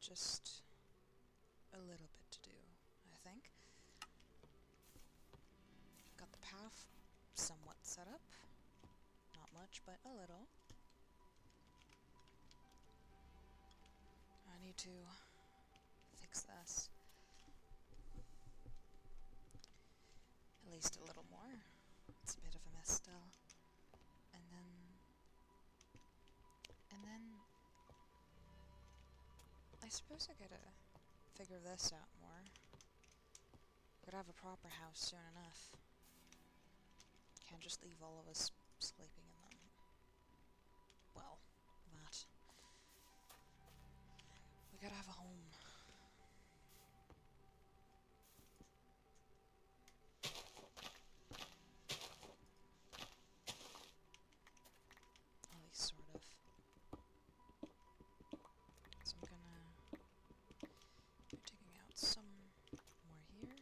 just a little bit to do, I think. Got the path somewhat set up. Not much, but a little. I need to fix this. At least a little more. It's a bit of a mess still. And then I suppose I gotta figure this out more. Gotta have a proper house soon enough. Can't just leave all of us sleeping in them. Well, that. We gotta have a home. At least sort of. So I'm gonna be taking out some more here.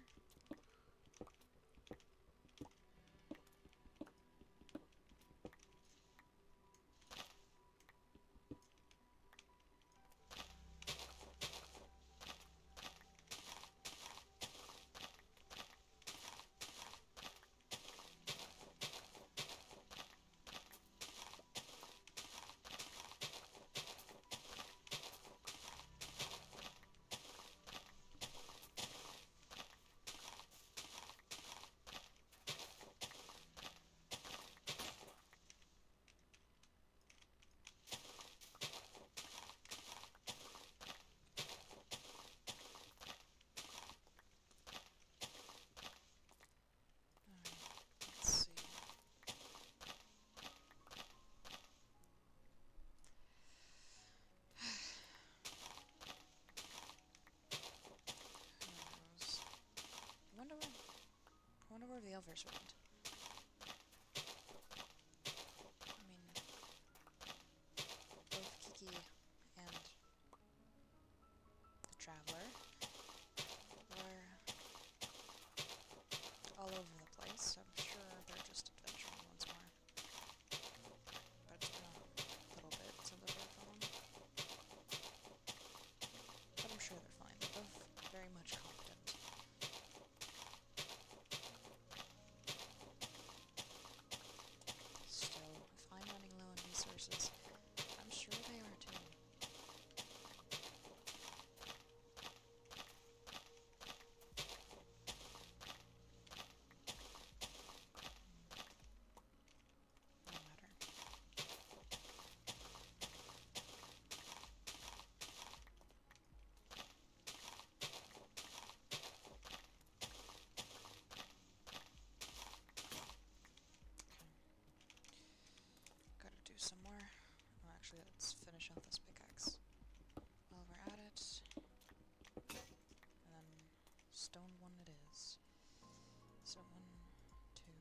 I wonder where the others went. I mean, both Kiki and the Traveler were all over the place. I'm sure they're just adventuring once more. But it's been a little bit since I've heard from them. But I'm sure they're fine. They're both very much competent. Still, if I'm running low on resources, I'm sure they are too. No matter. Gotta do some more. Well, actually, let's finish out this pickaxe while we're at it. And then stone one it is. So 1, 2.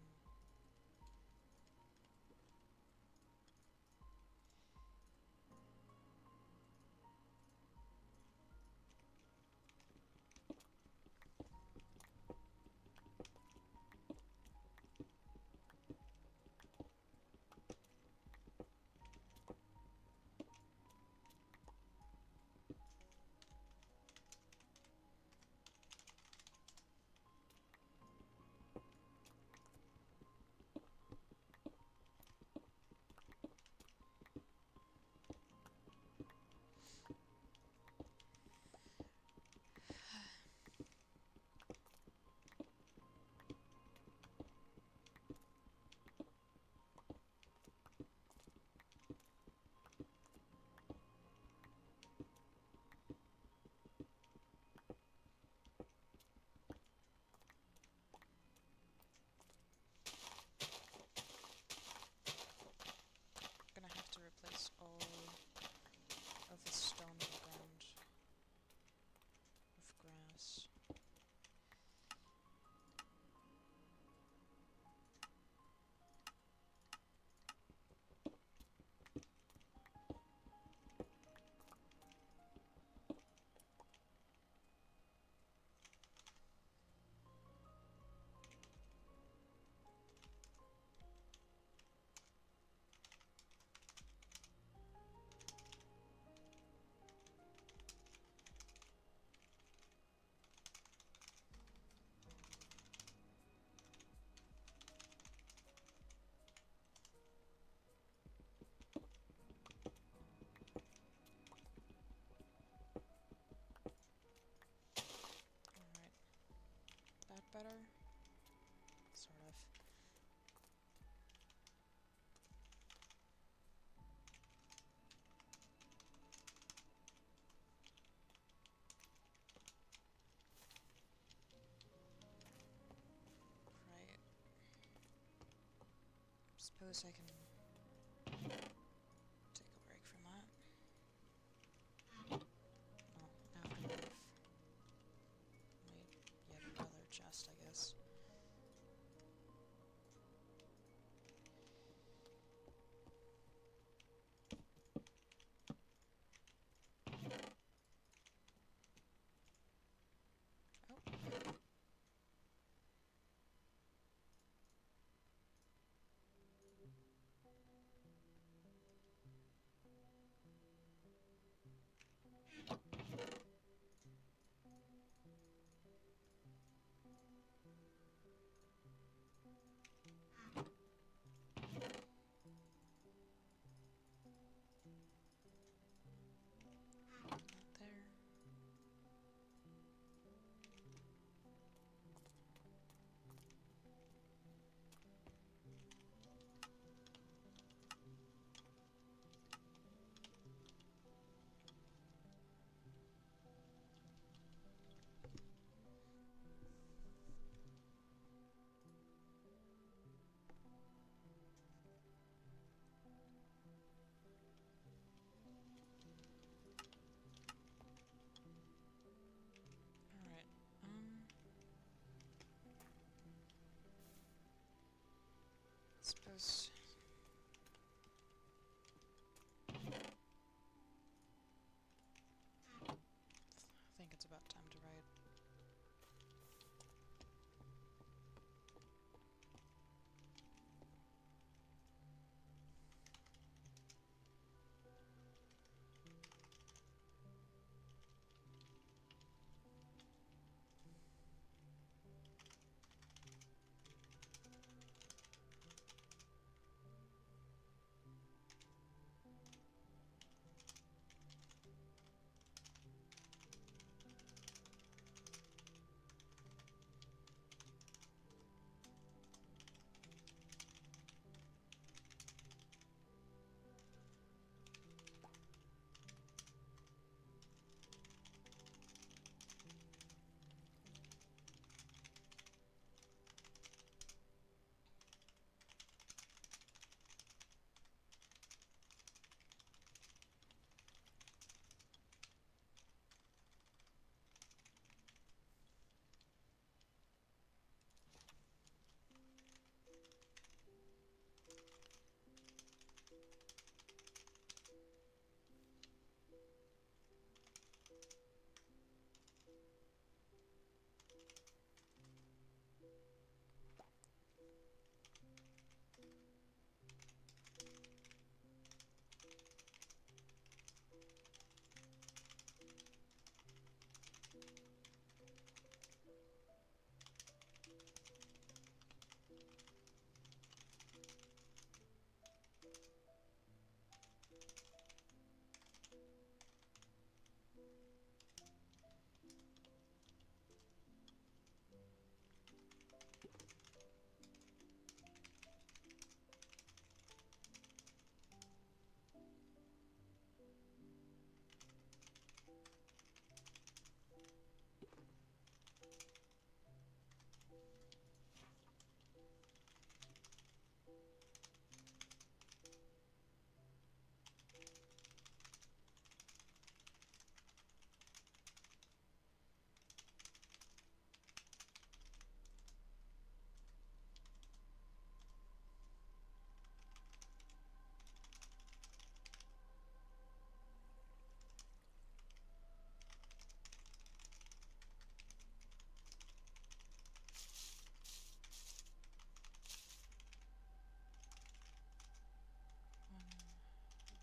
Suppose I can take a break from that. Oh, after move. Yet another chest, I guess. Oh. Not there. Alright, suppose... I think it's about time to write.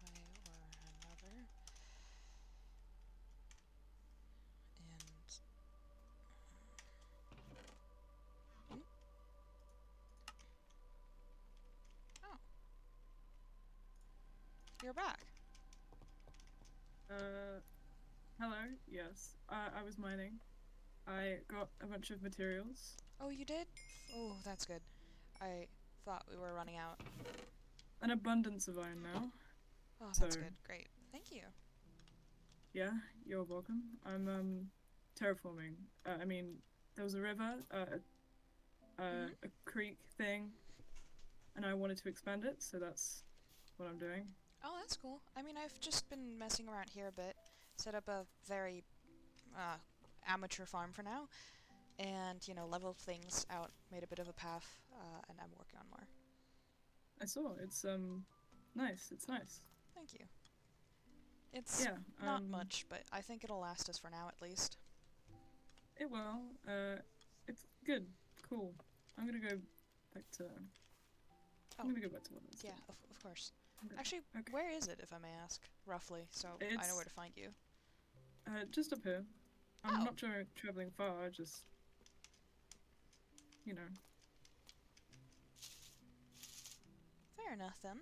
One way or another. And... Oh. You're back. Hello? Yes. I was mining. I got a bunch of materials. Oh, you did? Oh, that's good. I thought we were running out. An abundance of iron now. Oh, that's good. Great. Thank you. Yeah, you're welcome. I'm, terraforming. I mean, there was a river, a creek thing. and I wanted to expand it, so that's what I'm doing. Oh, that's cool. I mean, I've just been messing around here a bit. Set up a very uh, amateur farm for now, and leveled things out, made a bit of a path, and I'm working on more. I saw it's nice. It's nice. Thank you. It's Yeah. not much, but I think it'll last us for now at least. It will. It's good. Cool. I'm gonna go back to. I'm gonna go back to what I was Yeah, doing. of course. Okay. Actually, Okay. where is it, if I may ask, roughly, so I know It's where to find you? just up here. I'm Oh, not traveling far. Just you know. fair enough then.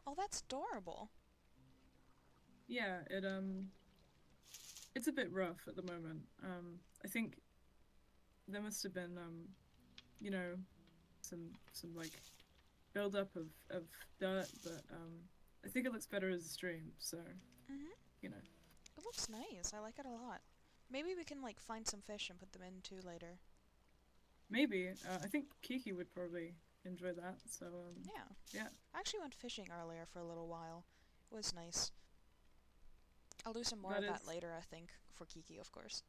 Oh, that's adorable. Yeah. It's a bit rough at the moment. I think there must have been you know, some like build up of dirt, but I think it looks better as a stream. So Mhm. you know. It looks nice. I like it a lot. Maybe we can like find some fish and put them in too later. Maybe. I think Kiki would probably enjoy that. So, Yeah. yeah, I actually went fishing earlier for a little while. It was nice. I'll do some more that of is, that later, I think, for Kiki, of course.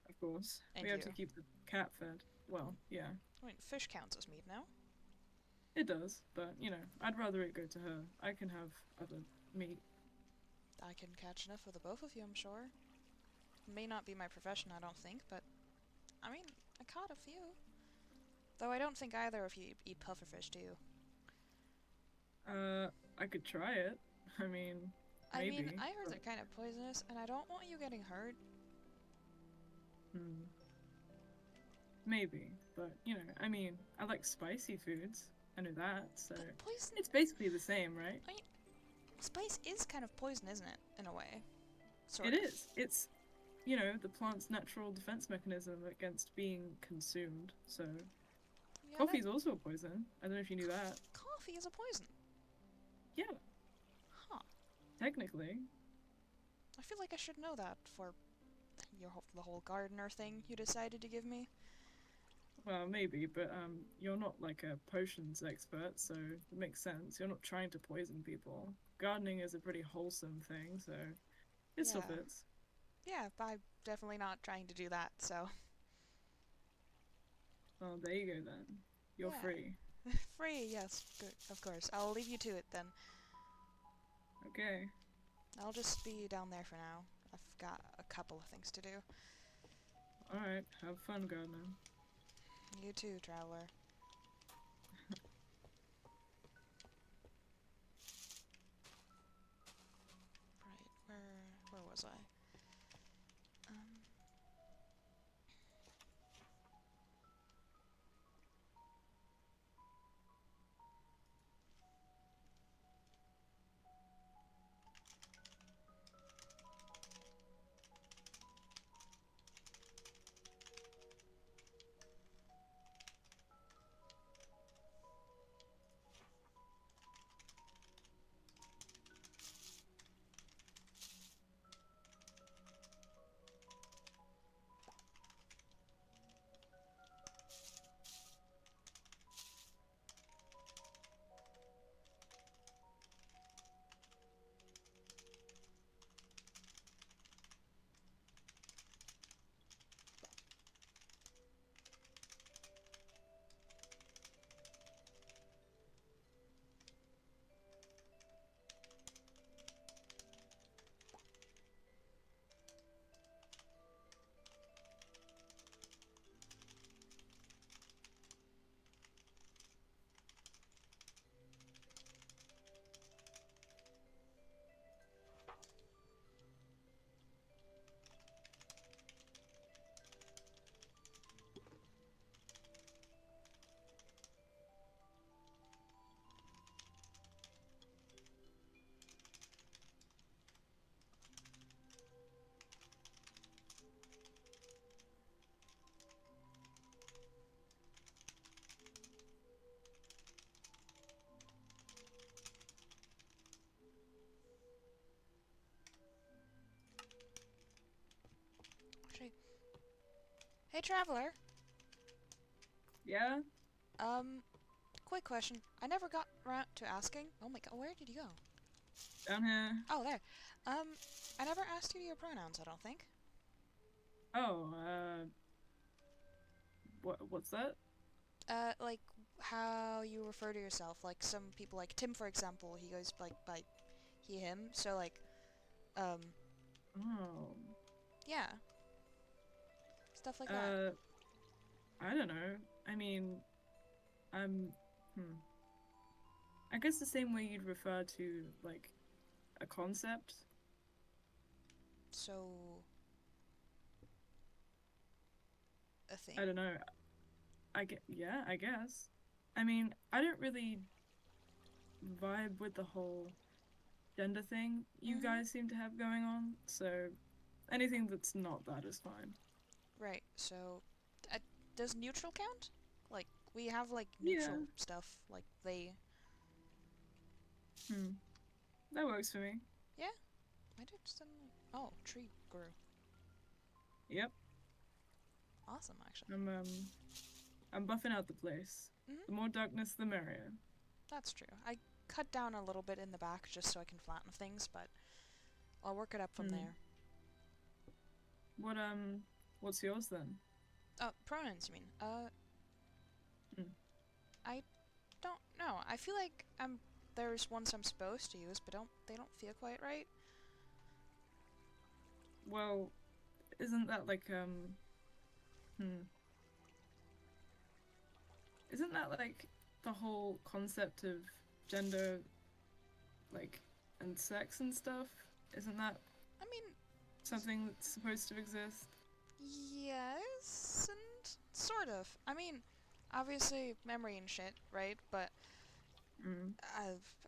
of course. And We have you. to keep the cat fed. Well, yeah, I mean, fish counts as meat now. it does. But, I'd rather it go to her. I can have other meat. I can catch enough for the both of you, I'm sure. May not be my profession, I don't think, but I mean, I caught a few. Though I don't think either of you eat pufferfish, do you? I could try it. I mean, I mean, maybe. I heard But, they're kind of poisonous, and I don't want you getting hurt. hmm, maybe. But, I mean, I like spicy foods. I know that. So, But poison. it's basically the same, right? I mean, spice is kind of poison, isn't it? In a way. It Sort of. is. It's the plant's natural defense mechanism against being consumed. So, Yeah, coffee's also a poison. I don't know if you knew that. coffee is a poison. Yeah, Huh. technically. I feel like I should know that for the whole gardener thing you decided to give me. Well, maybe, but you're not like a potions expert, so it makes sense. You're not trying to poison people. Gardening is a pretty wholesome thing, so it still Yeah. fits. Yeah, I'm definitely not trying to do that, so. Well, there you go then. You're Yeah. free. Free, yes, good, of course. I'll leave you to it then. Okay. I'll just be down there for now. I've got a couple of things to do. Alright, have fun gardening. You too, traveler. Right, where was I? Um, actually, hey, traveler. Yeah? Quick question. I never got around to asking. Oh my god, where did you go? Down here. Oh, there. I never asked you your pronouns, I don't think. Oh, what's that? Like, how you refer to yourself. Like, some people, like Tim, for example, he goes, like, by he, him. So, like, um, Oh. yeah. Stuff like that. I don't know. I mean, I'm, I guess the same way you'd refer to, like, a concept. So, a thing? I don't know. Yeah, I guess. I mean, I don't really vibe with the whole gender thing you Mm-hmm. guys seem to have going on, so anything that's not that is fine. Right, so, does neutral count? Like, we have, like, Yeah. neutral stuff, like, they... That works for me. Yeah? I did suddenly... Oh, tree grew. Yep. Awesome, actually. I'm buffing out the place. Mm-hmm. The more darkness, the merrier. That's true. I cut down a little bit in the back just so I can flatten things, but I'll work it up from there. What, what's yours then? Pronouns, you mean? Hmm. I don't know. I feel like there's ones I'm supposed to use, but they don't feel quite right. Well, isn't that like, Isn't that like the whole concept of gender, like, and sex and stuff? Isn't that I mean, something that's supposed to exist? yes and sort of. I mean, obviously memory and shit, right? But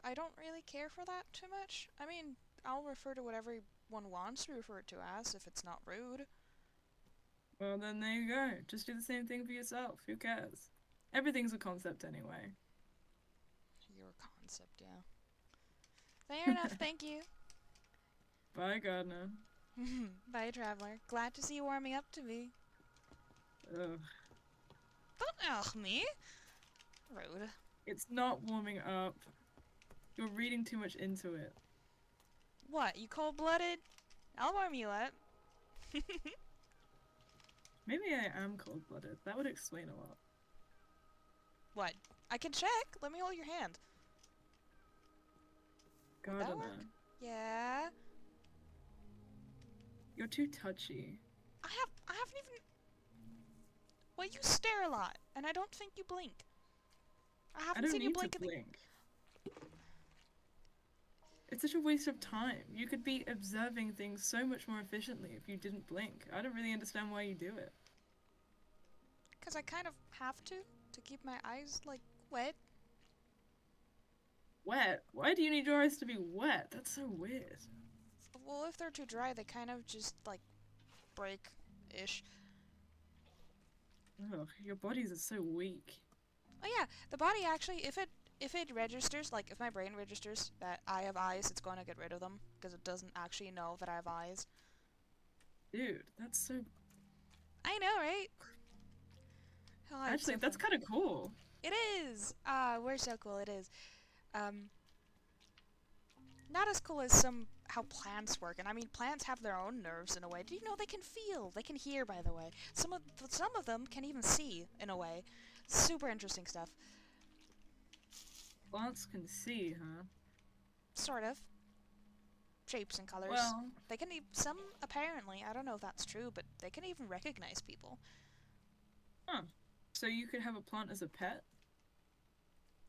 I don't really care for that too much. I mean, I'll refer to whatever one wants to refer to as if it's not rude. Well, then there you go. Just do the same thing for yourself. Who cares? Everything's a concept anyway. Your concept, yeah. Fair enough, thank you. Bye, Gardner. Bye, traveler. Glad to see you warming up to me. Ugh. Don't ugh me. Rude. It's not warming up. You're reading too much into it. What, you cold-blooded? I'll warm you up. Maybe I am cold-blooded. That would explain a lot. What? I can check. Let me hold your hand. Would that work? Gardner. Yeah. You're too touchy. I haven't even... Well, you stare a lot, and I don't think you blink. I I haven't don't seen you need blink to in the... blink. It's such a waste of time. You could be observing things so much more efficiently if you didn't blink. I don't really understand why you do it. Because I kind of have to keep my eyes, like, wet. Wet? Why do you need your eyes to be wet? That's so weird. Well, if they're too dry, they kind of just, like, break-ish. Ugh, your bodies are so weak. Oh yeah, the body actually, if it registers, like, if my brain registers that I have eyes, it's going to get rid of them, because it doesn't actually know that I have eyes. Dude, that's so... I know, right? Oh, Actually, so that's fun. kind of cool. It is! We're so cool, it is. Not as cool as how plants work, and I mean, plants have their own nerves in a way. Do you know they can feel? They can hear, by the way. Some of them can even see, in a way. Super interesting stuff. Plants can see, huh? Sort of. Shapes and colors. Well... They can some, apparently, I don't know if that's true, but they can even recognize people. Huh. So you could have a plant as a pet?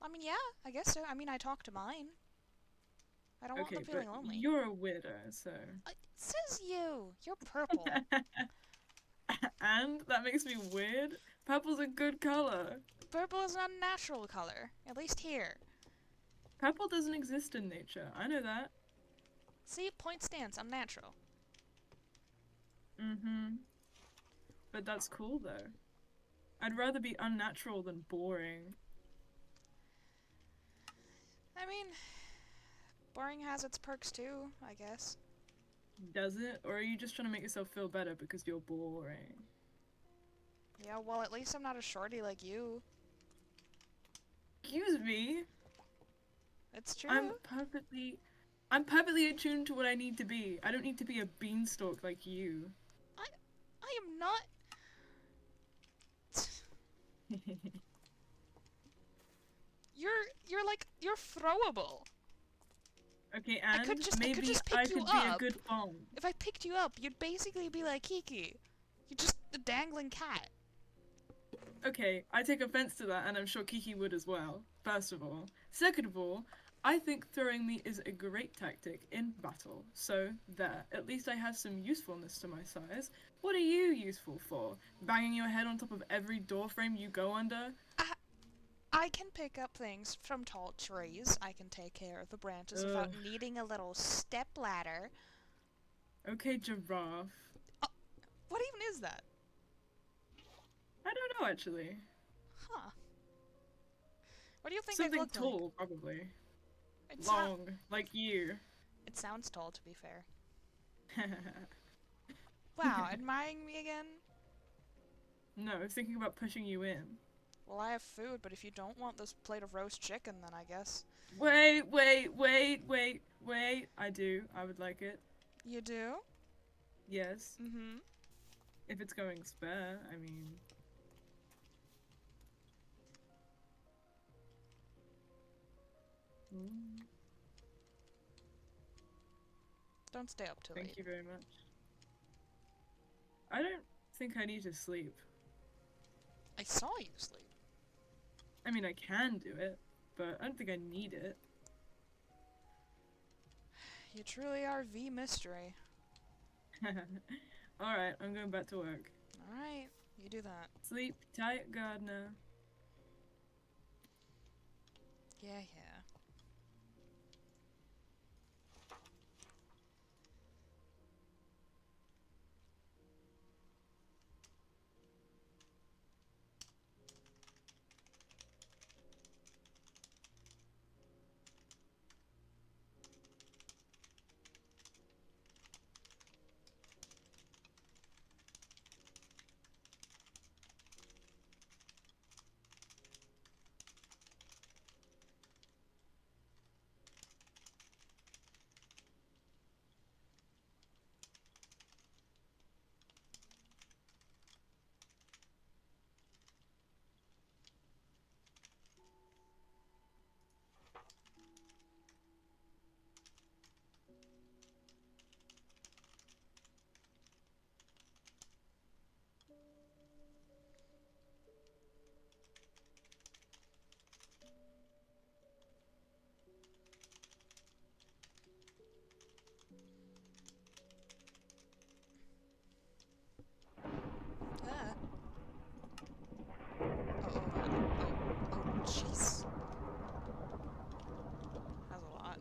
I mean, yeah, I guess so. I mean, I talk to mine. I don't want them feeling lonely. You're a weirdo, so... It says you! You're purple. And? That makes me weird? Purple's a good color. Purple is an unnatural color. At least here. Purple doesn't exist in nature. I know that. See? Point stance. Unnatural. But that's cool, though. I'd rather be unnatural than boring. I mean... boring has its perks too, I guess. Does it? Or are you just trying to make yourself feel better because you're boring? Yeah, well, at least I'm not a shorty like you. Excuse me. It's true. I'm perfectly attuned to what I need to be. I don't need to be a beanstalk like you. I am not. You're throwable. Okay, I and could just maybe pick I you could be a up. good phone. If I picked you up, you'd basically be like Kiki. You're just a dangling cat. Okay, I take offense to that, and I'm sure Kiki would as well, first of all. Second of all, I think throwing me is a great tactic in battle. So, there. At least I have some usefulness to my size. What are you useful for? Banging your head on top of every doorframe you go under? I can pick up things from tall trees. I can take care of the branches without Ugh. needing a little step ladder. Okay, giraffe. What even is that? I don't know, actually. Huh. What do you think they Something look tall, probably. like? Long, like you. It sounds tall, to be fair. Wow, admiring me again? No, I was thinking about pushing you in. Well, I have food, but if you don't want this plate of roast chicken, then I guess. Wait. I do. I would like it. You do? Yes. Mm-hmm. If it's going spare, I mean. Mm, Don't stay up too late. Thank you very much. I don't think I need to sleep. I saw you sleep. I mean, I can do it, but I don't think I need it. You truly are the mystery. Alright, I'm going back to work. Alright, you do that. Sleep tight, gardener. Yeah. Ah. Oh, jeez. That's a lot.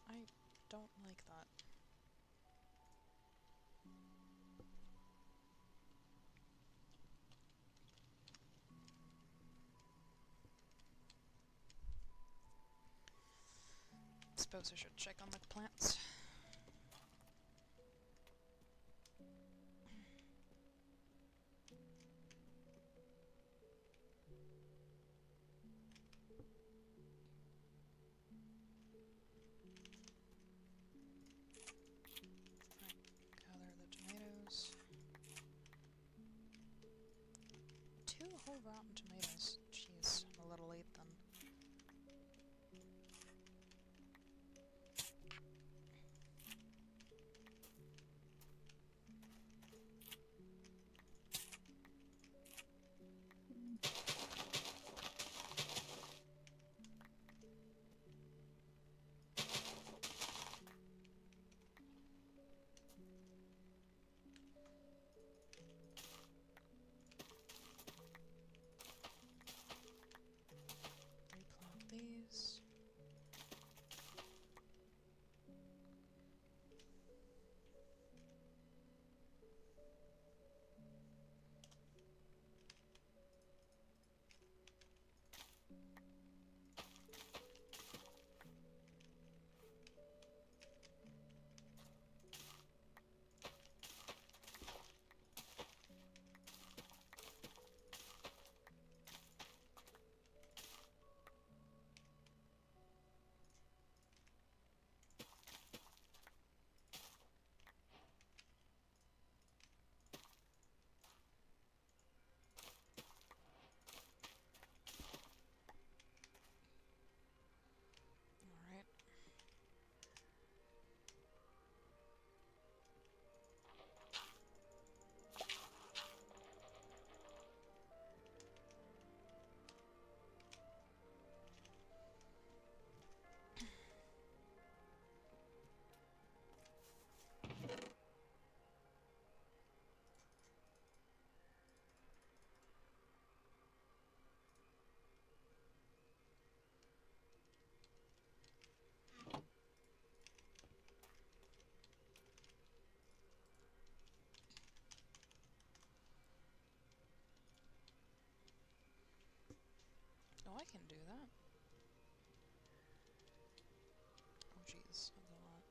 I don't like that. Suppose I should check on the plants. Gather the tomatoes. 2 whole rotten tomatoes. Jeez, I'm a little late then. can do that. Oh jeez, that's a lot.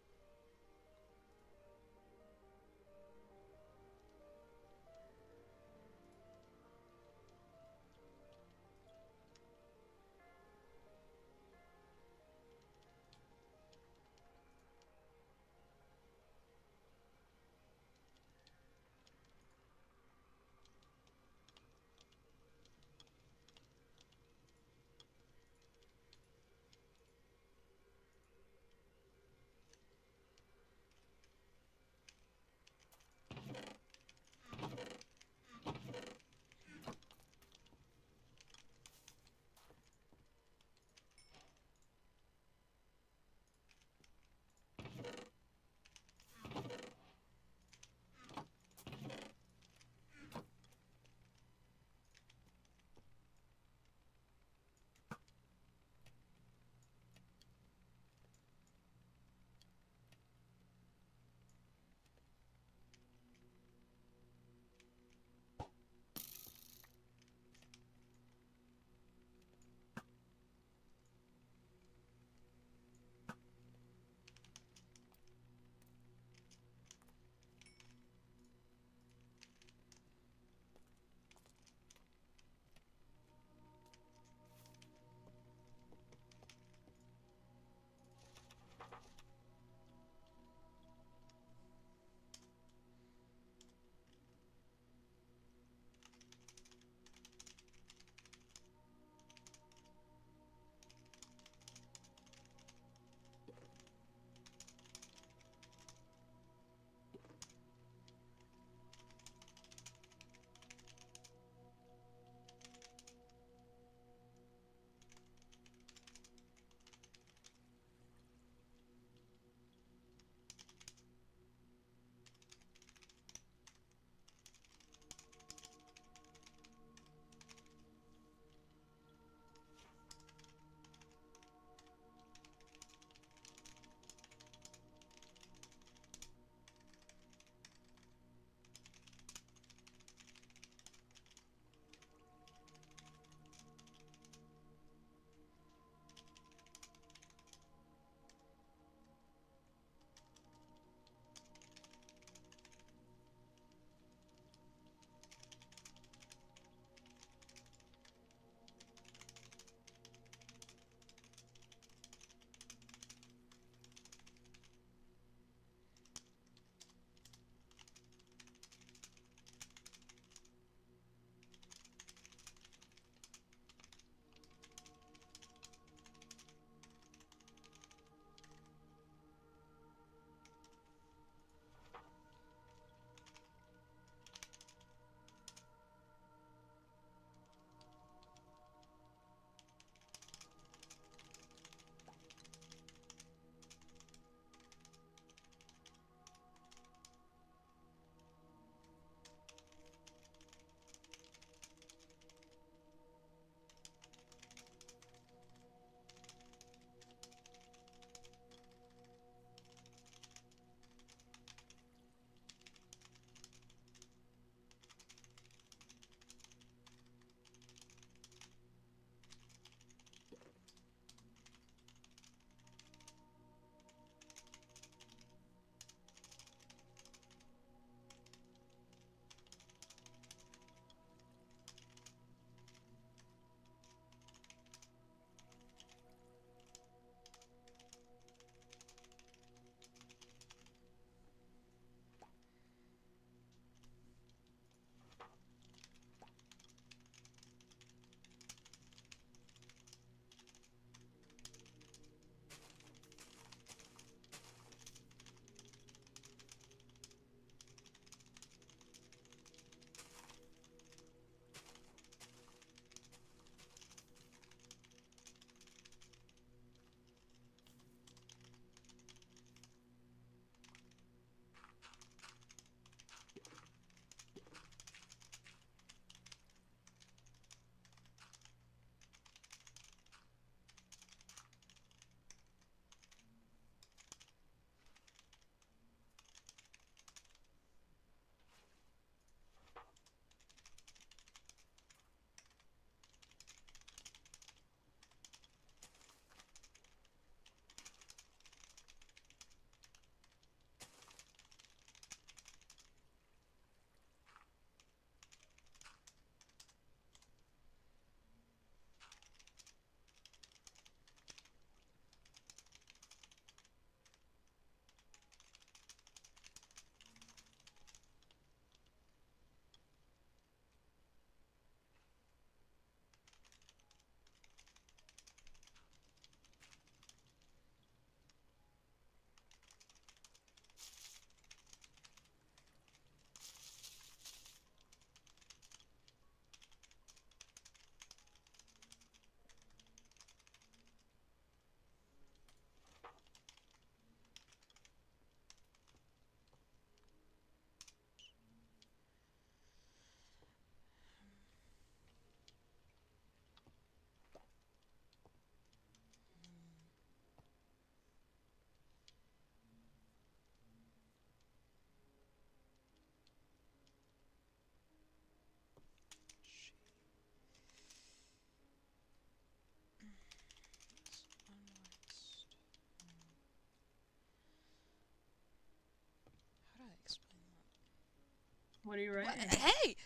What are you writing? Hey!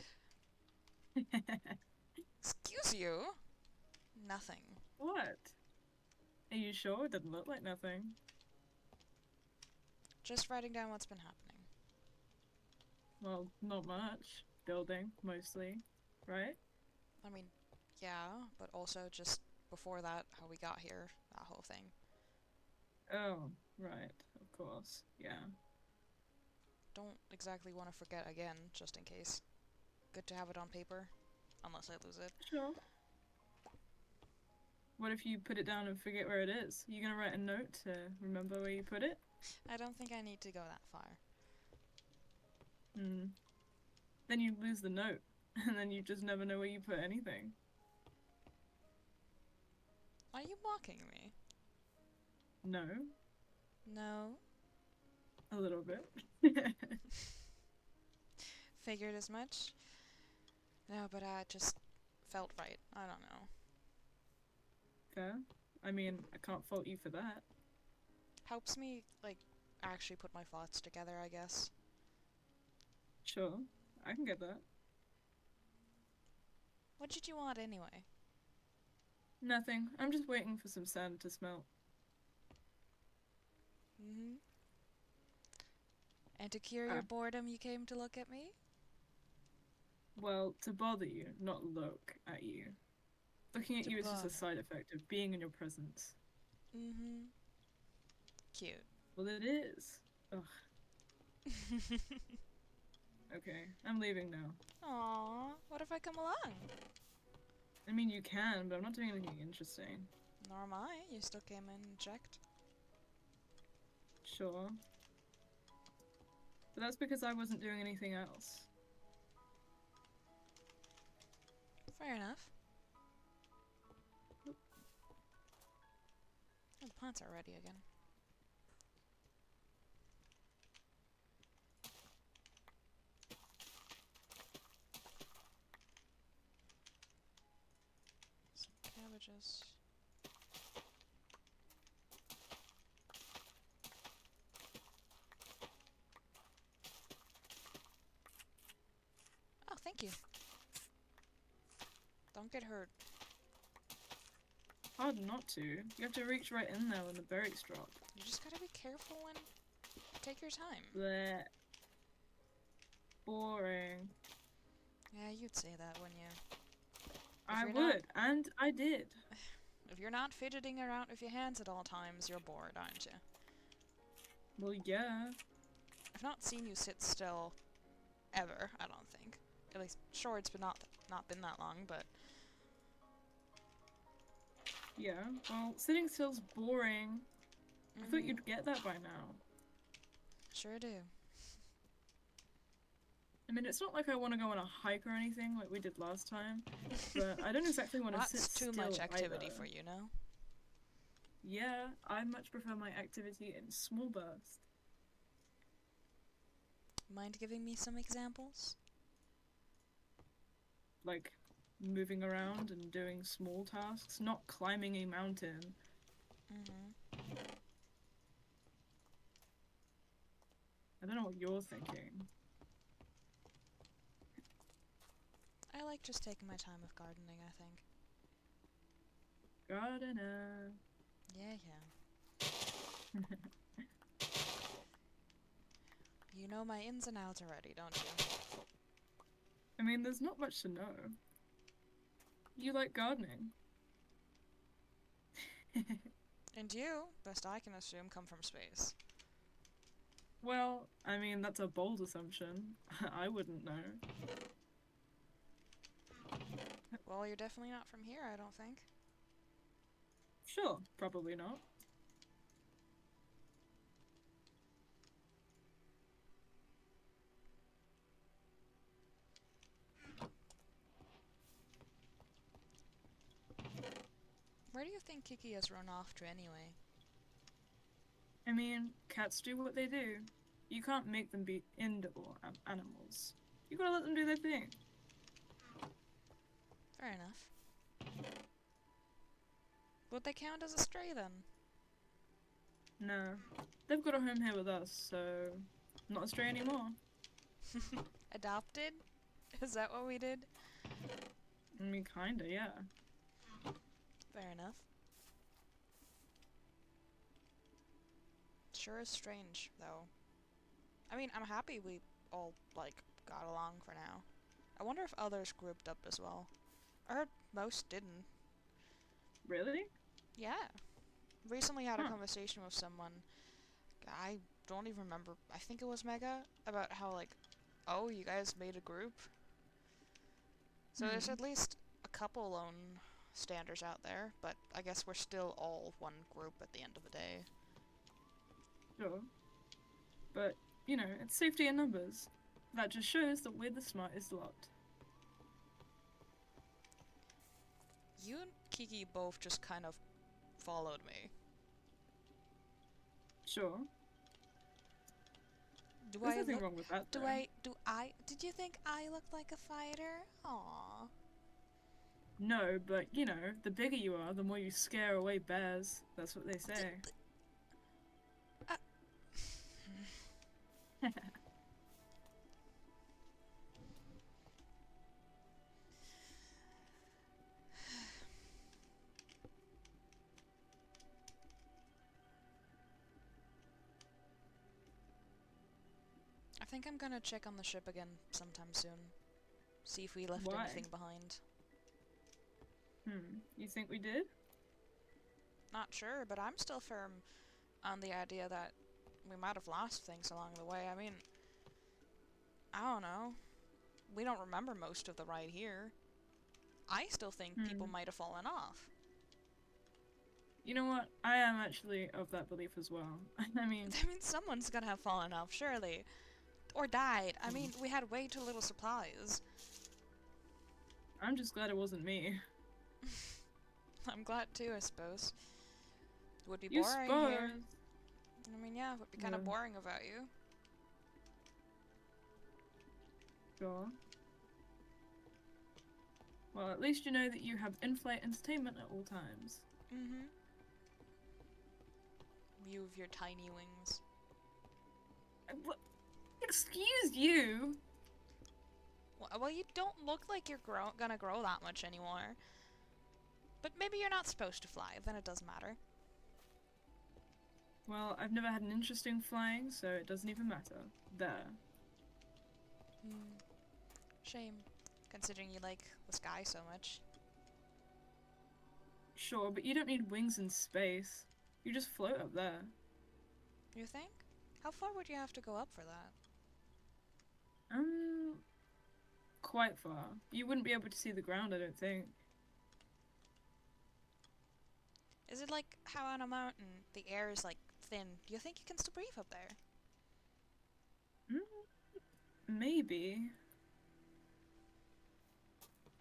Excuse you? Nothing. What? Are you sure? It didn't look like nothing. Just writing down what's been happening. Well, not much. Building, mostly. Right? I mean, yeah, but also just before that, how we got here, that whole thing. Oh, right. Of course. Yeah. Don't exactly want to forget again, just in case. Good to have it on paper, unless I lose it. Sure. What if you put it down and forget where it is? Are you gonna write a note to remember where you put it? I don't think I need to go that far. Hmm. Then you lose the note, and then you just never know where you put anything. Are you mocking me? No. No. A little bit. Figured as much. No, but I just felt right. I don't know. Fair. I mean, I can't fault you for that. Helps me, like, actually put my thoughts together, I guess. Sure. I can get that. What did you want anyway? Nothing. I'm just waiting for some sand to smelt. Mm-hmm. And to cure your boredom, you came to look at me? Well, to bother you, not look at you. Looking at To you is just a bother. side effect of being in your presence. Mm-hmm. Cute. Well, it is. Ugh. Okay, I'm leaving now. Aww, what if I come along? I mean, you can, but I'm not doing anything interesting. Nor am I. You still came in and checked. Sure. But that's because I wasn't doing anything else. Fair enough. Oh, the plants are ready again. Some cabbages. Oh, thank you. Don't get hurt. Hard not to. You have to reach right in there when the berries drop. You just gotta be careful and take your time. Blech. Boring. Yeah, you'd say that, wouldn't you? I you're would, and I did. If you're not fidgeting around with your hands at all times, you're bored, aren't you? Well, yeah. I've not seen you sit still ever, I don't think. At least, sure, it's been not been that long, but... Yeah, well, sitting still's boring. I thought you'd get that by now. Sure do. I mean, it's not like I want to go on a hike or anything like we did last time, but I don't exactly want to sit That's still too much activity either. for you, no? Yeah, I much prefer my activity in small bursts. Mind giving me some examples? Like, moving around and doing small tasks, not climbing a mountain. I don't know what you're thinking. I like just taking my time with gardening, I think. Gardener. Yeah. You know my ins and outs already, don't you? I mean, there's not much to know. You like gardening. And you, best I can assume, come from space. Well, I mean, that's a bold assumption. I wouldn't know. Well, you're definitely not from here, I don't think. Sure, probably not. Where do you think Kiki has run off to anyway? I mean, cats do what they do. You can't make them be indoor animals. You gotta let them do their thing. Fair enough. Would they count as a stray then? No. They've got a home here with us, so not a stray anymore. Adopted? Is that what we did? I mean, kinda, yeah. Fair enough. Sure is strange, though. I mean, I'm happy we all, like, got along for now. I wonder if others grouped up as well. I heard most didn't. Really? Yeah. Recently had a Huh. conversation with someone. I don't even remember. I think it was Mega. About how, like, oh, you guys made a group? So there's at least a couple lone standers out there, but I guess we're still all one group at the end of the day. Sure. But, you know, it's safety in numbers. That just shows that we're the smartest lot. You and Kiki both just kind of followed me. Sure. Do There's I nothing look... wrong with that, though. Did you think I looked like a fighter? Aww. No, but, you know, the bigger you are, the more you scare away bears. That's what they say. I think I'm gonna check on the ship again sometime soon. See if we left Why? anything behind. You think we did? Not sure, but I'm still firm on the idea that we might have lost things along the way. I mean, I don't know. We don't remember most of the ride here. I still think people might have fallen off. You know what? I am actually of that belief as well. I mean, Someone's gonna have fallen off, surely. Or died. I mean, we had way too little supplies. I'm just glad it wasn't me. I'm glad too, I suppose. It would be You boring suppose. here. I mean, yeah, it would be kind of boring without you. Sure. Well, at least you know that you have in-flight entertainment at all times. Mm-hmm. You with your tiny wings. What? Excuse you! Well, you don't look like you're gonna grow that much anymore. But maybe you're not supposed to fly, then it doesn't matter. Well, I've never had an interest in flying, so it doesn't even matter. There. Shame, considering you like the sky so much. Sure, but you don't need wings in space. You just float up there. You think? How far would you have to go up for that? Quite far. You wouldn't be able to see the ground, I don't think. Is it like how on a mountain the air is like thin? Do you think you can still breathe up there? Maybe.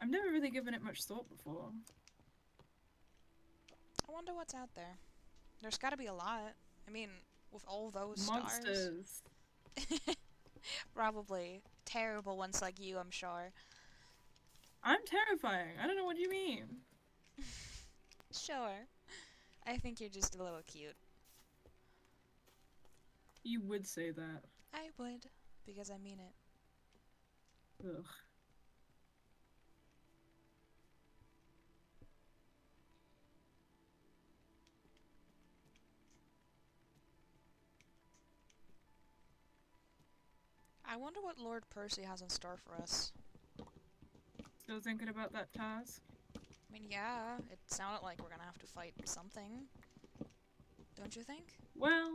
I've never really given it much thought before. I wonder what's out there. There's gotta be a lot. I mean, with all those Monsters. stars. Probably. Terrible ones like you, I'm sure. I'm terrifying. I don't know what you mean. Sure. I think you're just a little cute. You would say that. I would, because I mean it. Ugh. I wonder what Lord Percy has in store for us. Still thinking about that task? I mean, yeah, it sounded like we're gonna have to fight something. Don't you think? Well,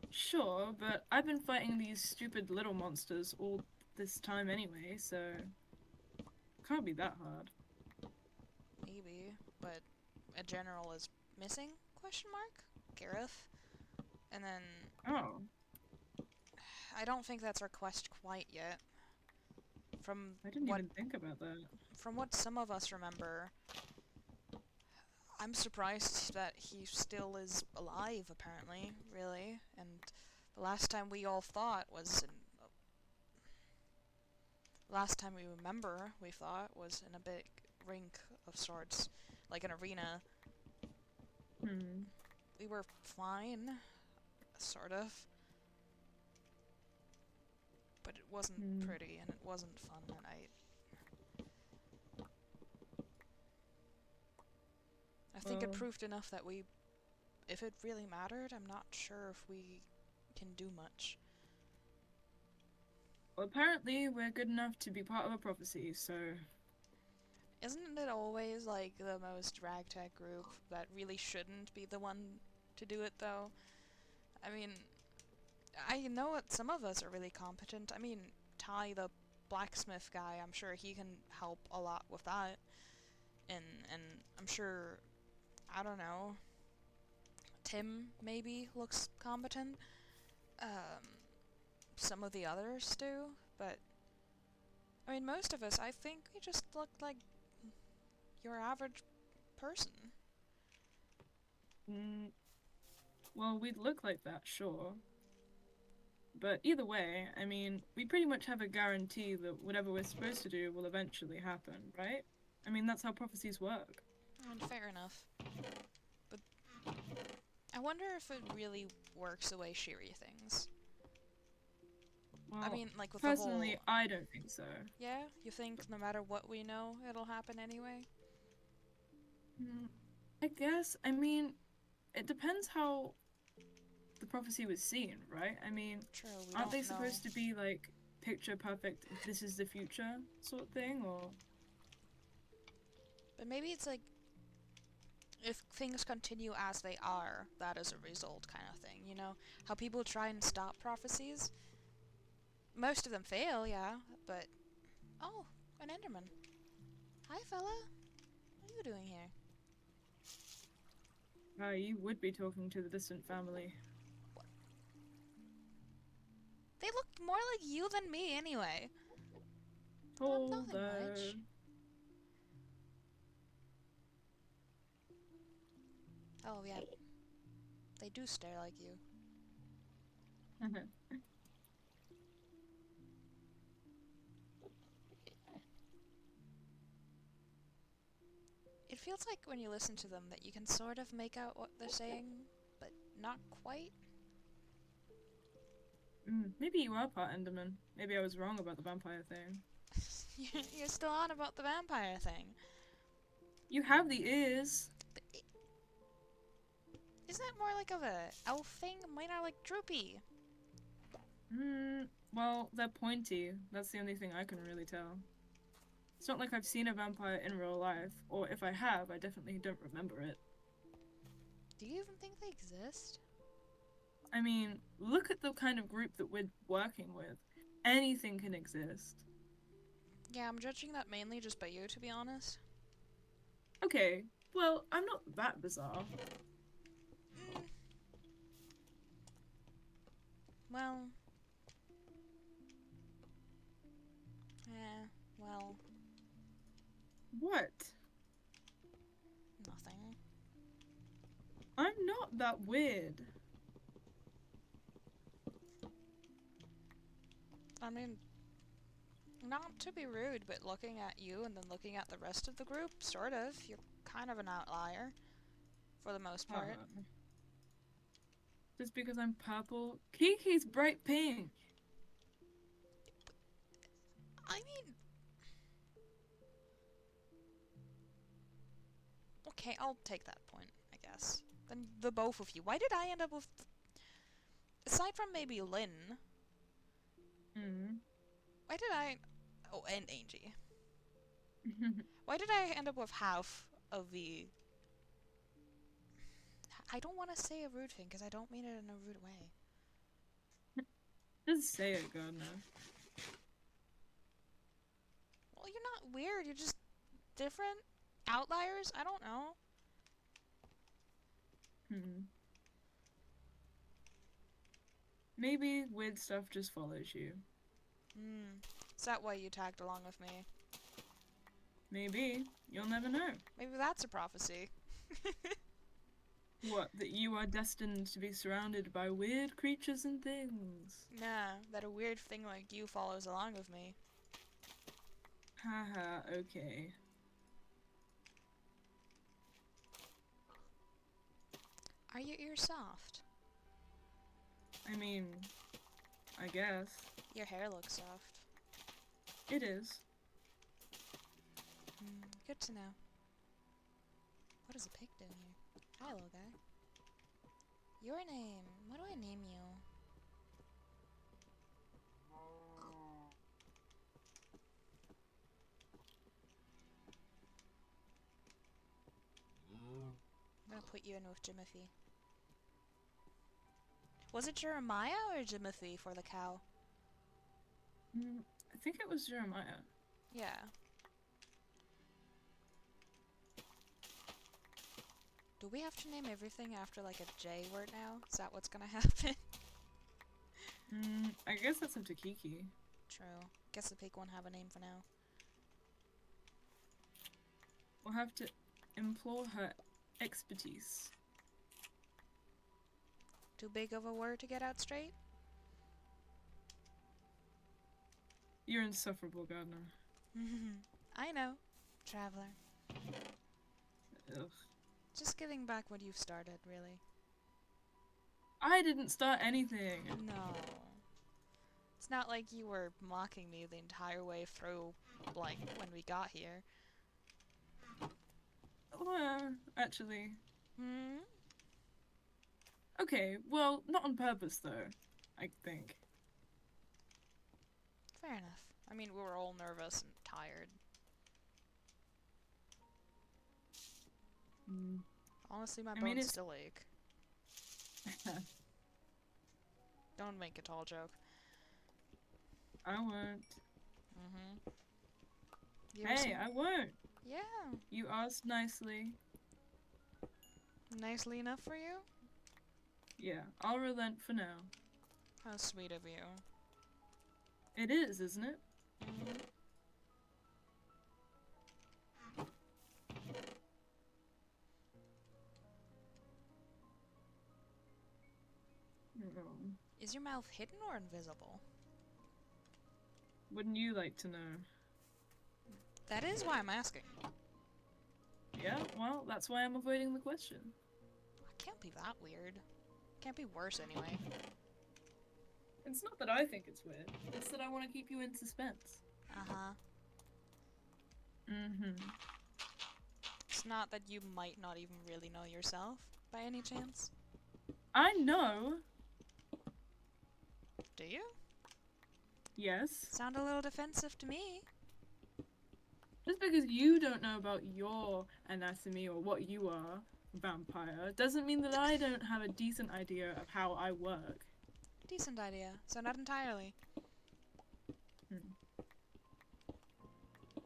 sure, but I've been fighting these stupid little monsters all this time anyway, so can't be that hard. Maybe, but a general is missing? Question mark? Gareth? And then Oh. I don't think that's our quest quite yet. I didn't even think about that. From what some of us remember, I'm surprised that he still is alive, apparently, really. And the last time we all thought was last time we remember we thought was in a big rink of sorts, like an arena. We were fine, sort of. but it wasn't Hmm. pretty and it wasn't fun, and I think it Well, proved enough that if it really mattered, I'm not sure if we can do much. apparently we're good enough to be part of a prophecy, so Isn't it always like the most ragtag group that really shouldn't be the one to do it though? I mean, I know that some of us are really competent. I mean, Ty, the blacksmith guy, I'm sure he can help a lot with that. And I'm sure, I don't know, Tim maybe looks competent. Some of the others do, but I mean, most of us, I think we just look like your average person. mm, well, we'd look like that, sure. But either way, I mean, we pretty much have a guarantee that whatever we're supposed to do will eventually happen, right? I mean, that's how prophecies work. And fair enough. But I wonder if it really works the way Shiri thinks. I Well, mean, like with the personally, whole... I don't think so. Yeah? You think no matter what we know, it'll happen anyway? Mm, I guess, I mean, it depends how the prophecy was seen, right? I mean, True, we aren't they don't know. supposed to be like picture perfect, this is the future sort of thing, or? But maybe it's like, if things continue as they are, that is a result kind of thing, you know? How people try and stop prophecies? Most of them fail, yeah, but... Oh, an Enderman. Hi, fella. What are you doing here? You would be talking to the distant family. What? They look more like you than me, anyway. Nothing Although, much. Oh, yeah. They do stare like you. It feels like when you listen to them that you can sort of make out what they're saying, but not quite. Maybe you are part Enderman. Maybe I was wrong about the vampire thing. You're still on about the vampire thing. You have the ears. But isn't that more like of a elf thing? Mine are like droopy. Well, they're pointy. That's the only thing I can really tell. It's not like I've seen a vampire in real life, or if I have, I definitely don't remember it. Do you even think they exist? I mean, look at the kind of group that we're working with. Anything can exist. Yeah, I'm judging that mainly just by you, to be honest. Okay, well, I'm not that bizarre. Mm, well... well... What? Nothing. I'm not that weird. I mean, not to be rude, but looking at you and then looking at the rest of the group, sort of, you're kind of an outlier. For the most part. Just because I'm purple? Kiki's bright pink. I mean... Okay, I'll take that point, I guess. Then the both of you. Why did I end up with... Aside from maybe Lynn, why did I... Oh, and Angie. Why did I end up with half of the... I don't want to say a rude thing, because I don't mean it in a rude way. Just say it, Gardner. Well, you're not weird, you're just different. Outliers? I don't know. Maybe weird stuff just follows you. Is that why you tagged along with me? Maybe. You'll never know. Maybe that's a prophecy. What, that you are destined to be surrounded by weird creatures and things? Nah, that a weird thing like you follows along with me. Haha, okay. Are your ears soft? I mean, I guess. Your hair looks soft. It is. Good to know. What does a pig do here? Hi, little guy. Your name. What do I name you? I'm gonna put you in with Jimothy. Was it Jeremiah or Jimothy for the cow? I think it was Jeremiah. Yeah. Do we have to name everything after like a J word now? Is that what's gonna happen? I guess that's up to Kiki. True. Guess the pig won't have a name for now. We'll have to implore her expertise. Too big of a word to get out straight? You're insufferable, Gardner. I know. Traveler. Ugh. Just giving back what you've started, really. I didn't start anything! No. It's not like you were mocking me the entire way through, like, when we got here. Well, actually... Hmm? Okay, well, not on purpose, though, I think. Fair enough. I mean, we were all nervous and tired. Honestly, my bones still ache. Don't make it all joke. I won't. Hey, I won't! Yeah. You asked nicely. Nicely enough for you? Yeah, I'll relent for now. How sweet of you. It is, isn't it? Is your mouth hidden or invisible? Wouldn't you like to know? That is why I'm asking. Yeah, well, that's why I'm avoiding the question. It can't be that weird. Can't be worse anyway. It's not that I think it's weird, it's that I want to keep you in suspense. Uh-huh. It's not that you might not even really know yourself, by any chance? I know! Do you? Yes. Sound a little defensive to me. Just because you don't know about your anatomy or what you are, vampire, doesn't mean that I don't have a decent idea of how I work. Decent idea, so not entirely.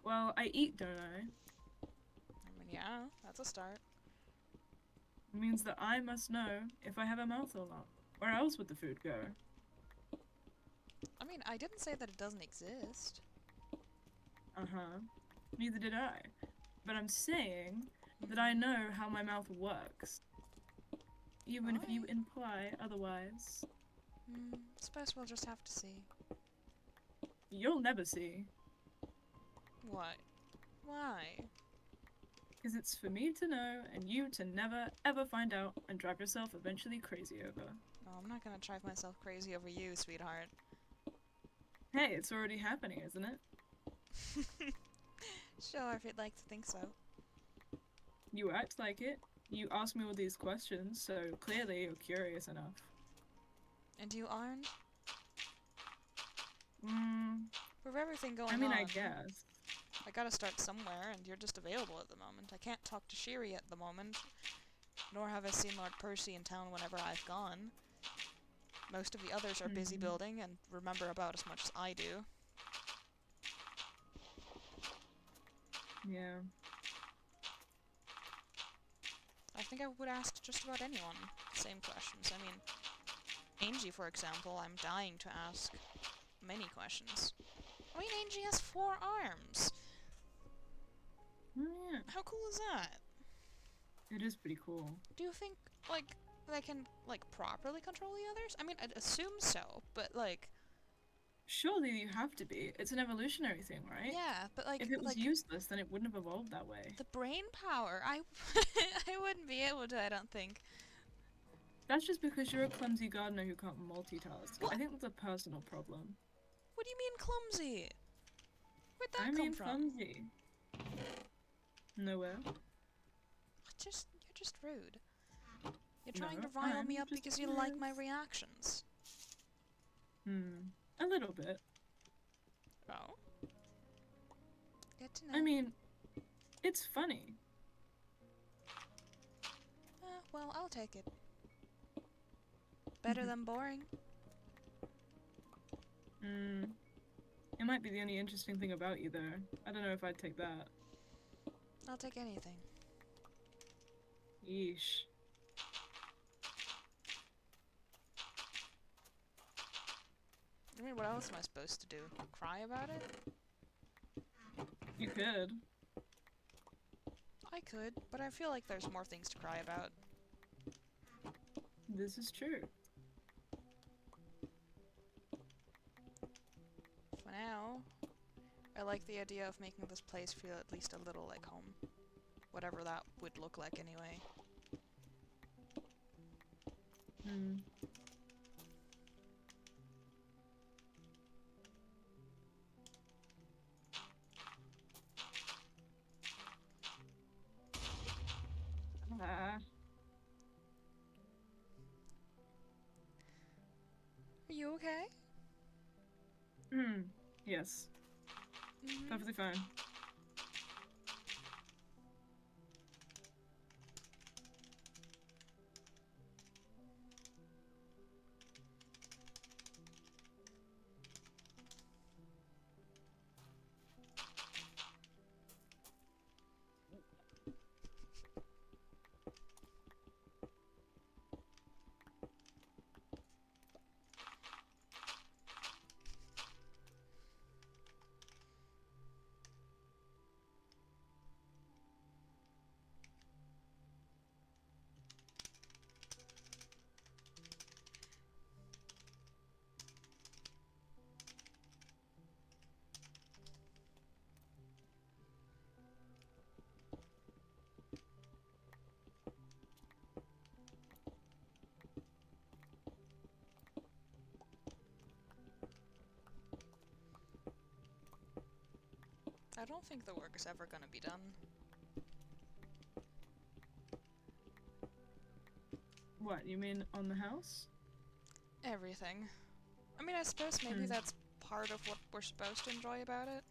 Well, I eat, don't I? I mean, yeah, that's a start. It means that I must know if I have a mouth or not. Where else would the food go? I mean, I didn't say that it doesn't exist. Neither did I. But I'm saying that I know how my mouth works. Even if you imply otherwise. Suppose we'll just have to see. You'll never see. What? Why? Because it's for me to know and you to never ever find out and drive yourself eventually crazy over. Oh, I'm not gonna drive myself crazy over you, sweetheart. Hey, it's already happening, isn't it? Sure, if you'd like to think so. You act like it. You ask me all these questions, so clearly you're curious enough. And you aren't? With everything going on... I mean, I guess. I gotta start somewhere, and you're just available at the moment. I can't talk to Shiri at the moment, nor have I seen Lord Percy in town whenever I've gone. Most of the others are busy building and remember about as much as I do. Yeah. I think I would ask just about anyone same questions. I mean, Angie, for example, I'm dying to ask many questions. I mean, Angie has 4 arms! Yeah. How cool is that? It is pretty cool. Do you think, like, they can, like, properly control the others? I mean, I'd assume so, but, like... Surely you have to be. It's an evolutionary thing, right? Yeah, but, like... If it was useless, then it wouldn't have evolved that way. The brain power, I wouldn't be able to, I don't think. That's just because you're a clumsy gardener who can't multitask. What? I think that's a personal problem. What do you mean clumsy? Where'd that I come mean from? clumsy. Nowhere. You're just rude. You're No, trying to rile me I'm up just because you like my curious. reactions. A little bit. Oh? Good to know. I mean, it's funny. Well, I'll take it. Better than boring. It might be the only interesting thing about you, though. I don't know if I'd take that. I'll take anything. Yeesh. I mean, what else am I supposed to do? Cry about it? You could. I could, but I feel like there's more things to cry about. This is true. For now, I like the idea of making this place feel at least a little like home. Whatever that would look like anyway. Ah. Are you okay? Yes. Mm-hmm. Perfectly fine. I don't think the work is ever gonna be done. What, you mean on the house? Everything. I mean, I suppose maybe that's part of what we're supposed to enjoy about it.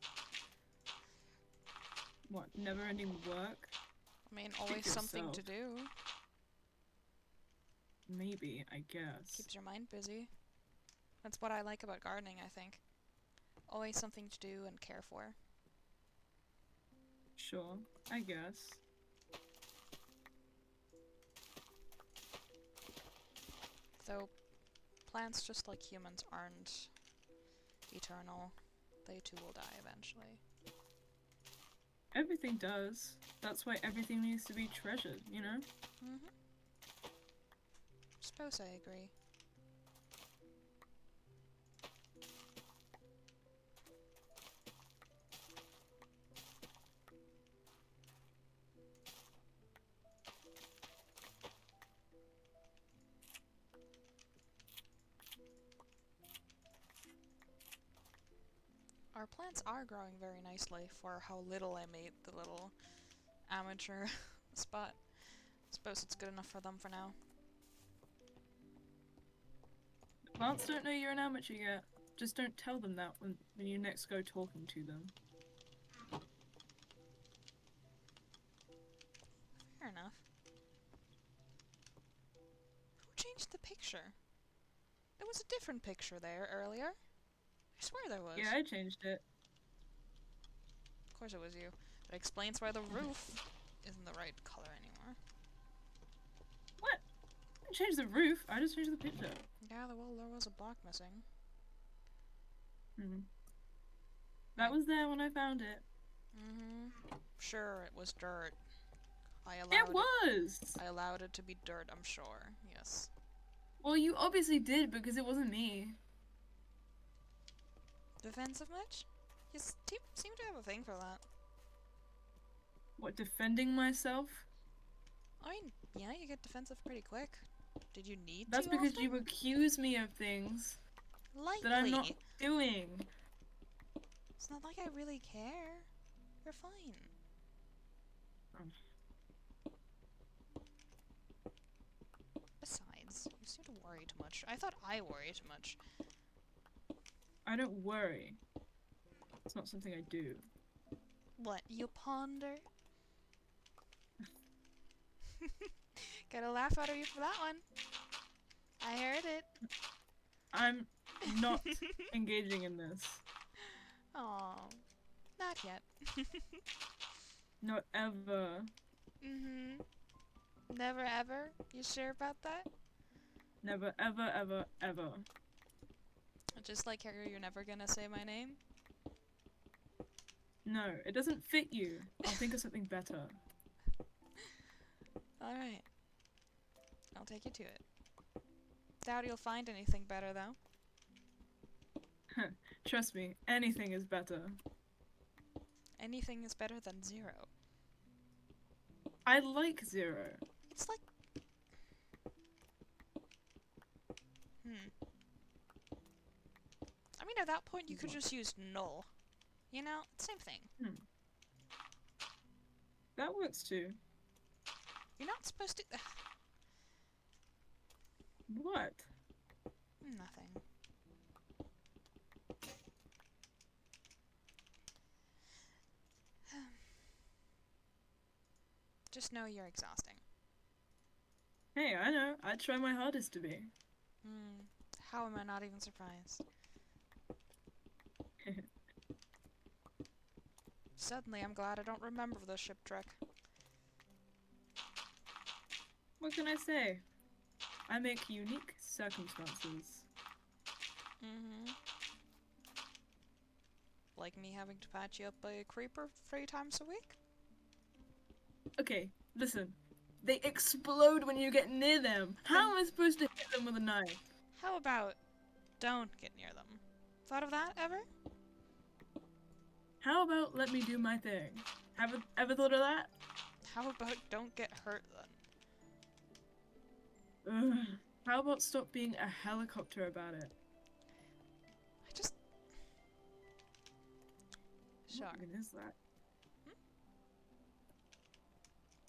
What, never-ending work? I mean, always something to do. Maybe, I guess. Keeps your mind busy. That's what I like about gardening, I think. Always something to do and care for. Sure, I guess. Though, plants just like humans aren't eternal. They too will die eventually. Everything does. That's why everything needs to be treasured, you know? Mm-hmm. Suppose I agree. Our plants are growing very nicely for how little I made the little amateur spot. Suppose it's good enough for them for now. Plants don't know you're an amateur yet. Just don't tell them that when you next go talking to them. Fair enough. Who changed the picture? There was a different picture there earlier. I swear there was. Yeah, I changed it. Of course it was you. That explains why the roof isn't the right color anymore. What? I didn't change the roof, I just changed the picture. Yeah, well, there was a block missing. That was there when I found it. Sure, it was dirt. It was! I allowed it to be dirt, I'm sure. Yes. Well, you obviously did because it wasn't me. Defensive much? You seem to have a thing for that. What, defending myself? I mean, yeah, you get defensive pretty quick. Did you need That's to because often? you accuse me of things Lightly. that I'm not doing. It's not like I really care. You're fine. Um, Besides, you seem to worry too much. I thought I worry too much. I don't worry. It's not something I do. What, you ponder? Got a laugh out of you for that one. I heard it. I'm not engaging in this. Oh, not yet. Not ever. Mm-hmm. Never ever? You sure about that? Never, ever, ever, ever. Just like how you're never gonna say my name? No, it doesn't fit you. I'll think of something better. Alright. I'll take you to it. Doubt you'll find anything better, though. Trust me, anything is better. Anything is better than 0. I like 0. It's like... I mean, at that point, you could just use null. You know? Same thing. That works too. You're not supposed to... What? Nothing. Just know you're exhausting. Hey, I know. I try my hardest to be. How am I not even surprised? Suddenly, I'm glad I don't remember the ship trek. What can I say? I make unique circumstances. Like me having to patch you up by a creeper 3 times a week? Okay, listen. They explode when you get near them. How am I supposed to hit them with a knife? How about don't get near them? Thought of that ever? How about let me do my thing? Ever thought of that? How about don't get hurt then? Ugh. How about stop being a helicopter about it? I just... Sure. What even is that?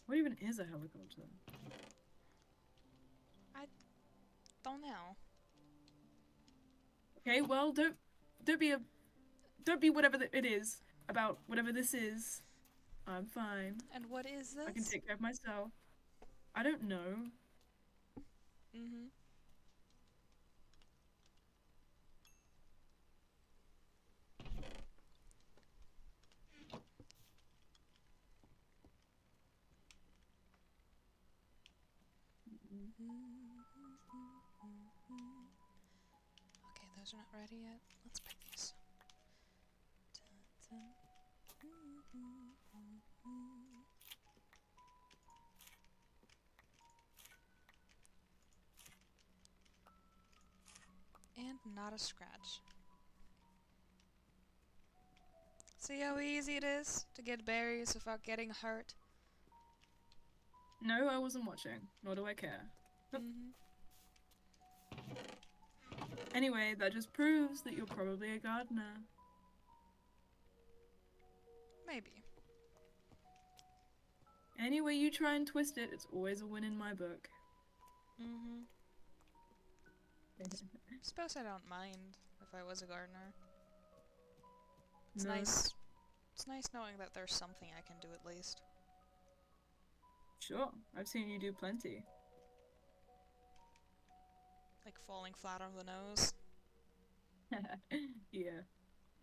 What even is a helicopter? I don't know. Okay, well, don't be whatever it is about whatever this is. I'm fine. And what is this? I can take care of myself. I don't know. Okay, those are not ready yet. Let's pick these. And not a scratch. See how easy it is to get berries without getting hurt? No, I wasn't watching. Nor do I care. Anyway, that just proves that you're probably a gardener. Maybe. Any way you try and twist it, it's always a win in my book. Suppose I don't mind if I was a gardener. It's No. nice. It's nice knowing that there's something I can do at least. Sure, I've seen you do plenty. Like falling flat on the nose. Yeah,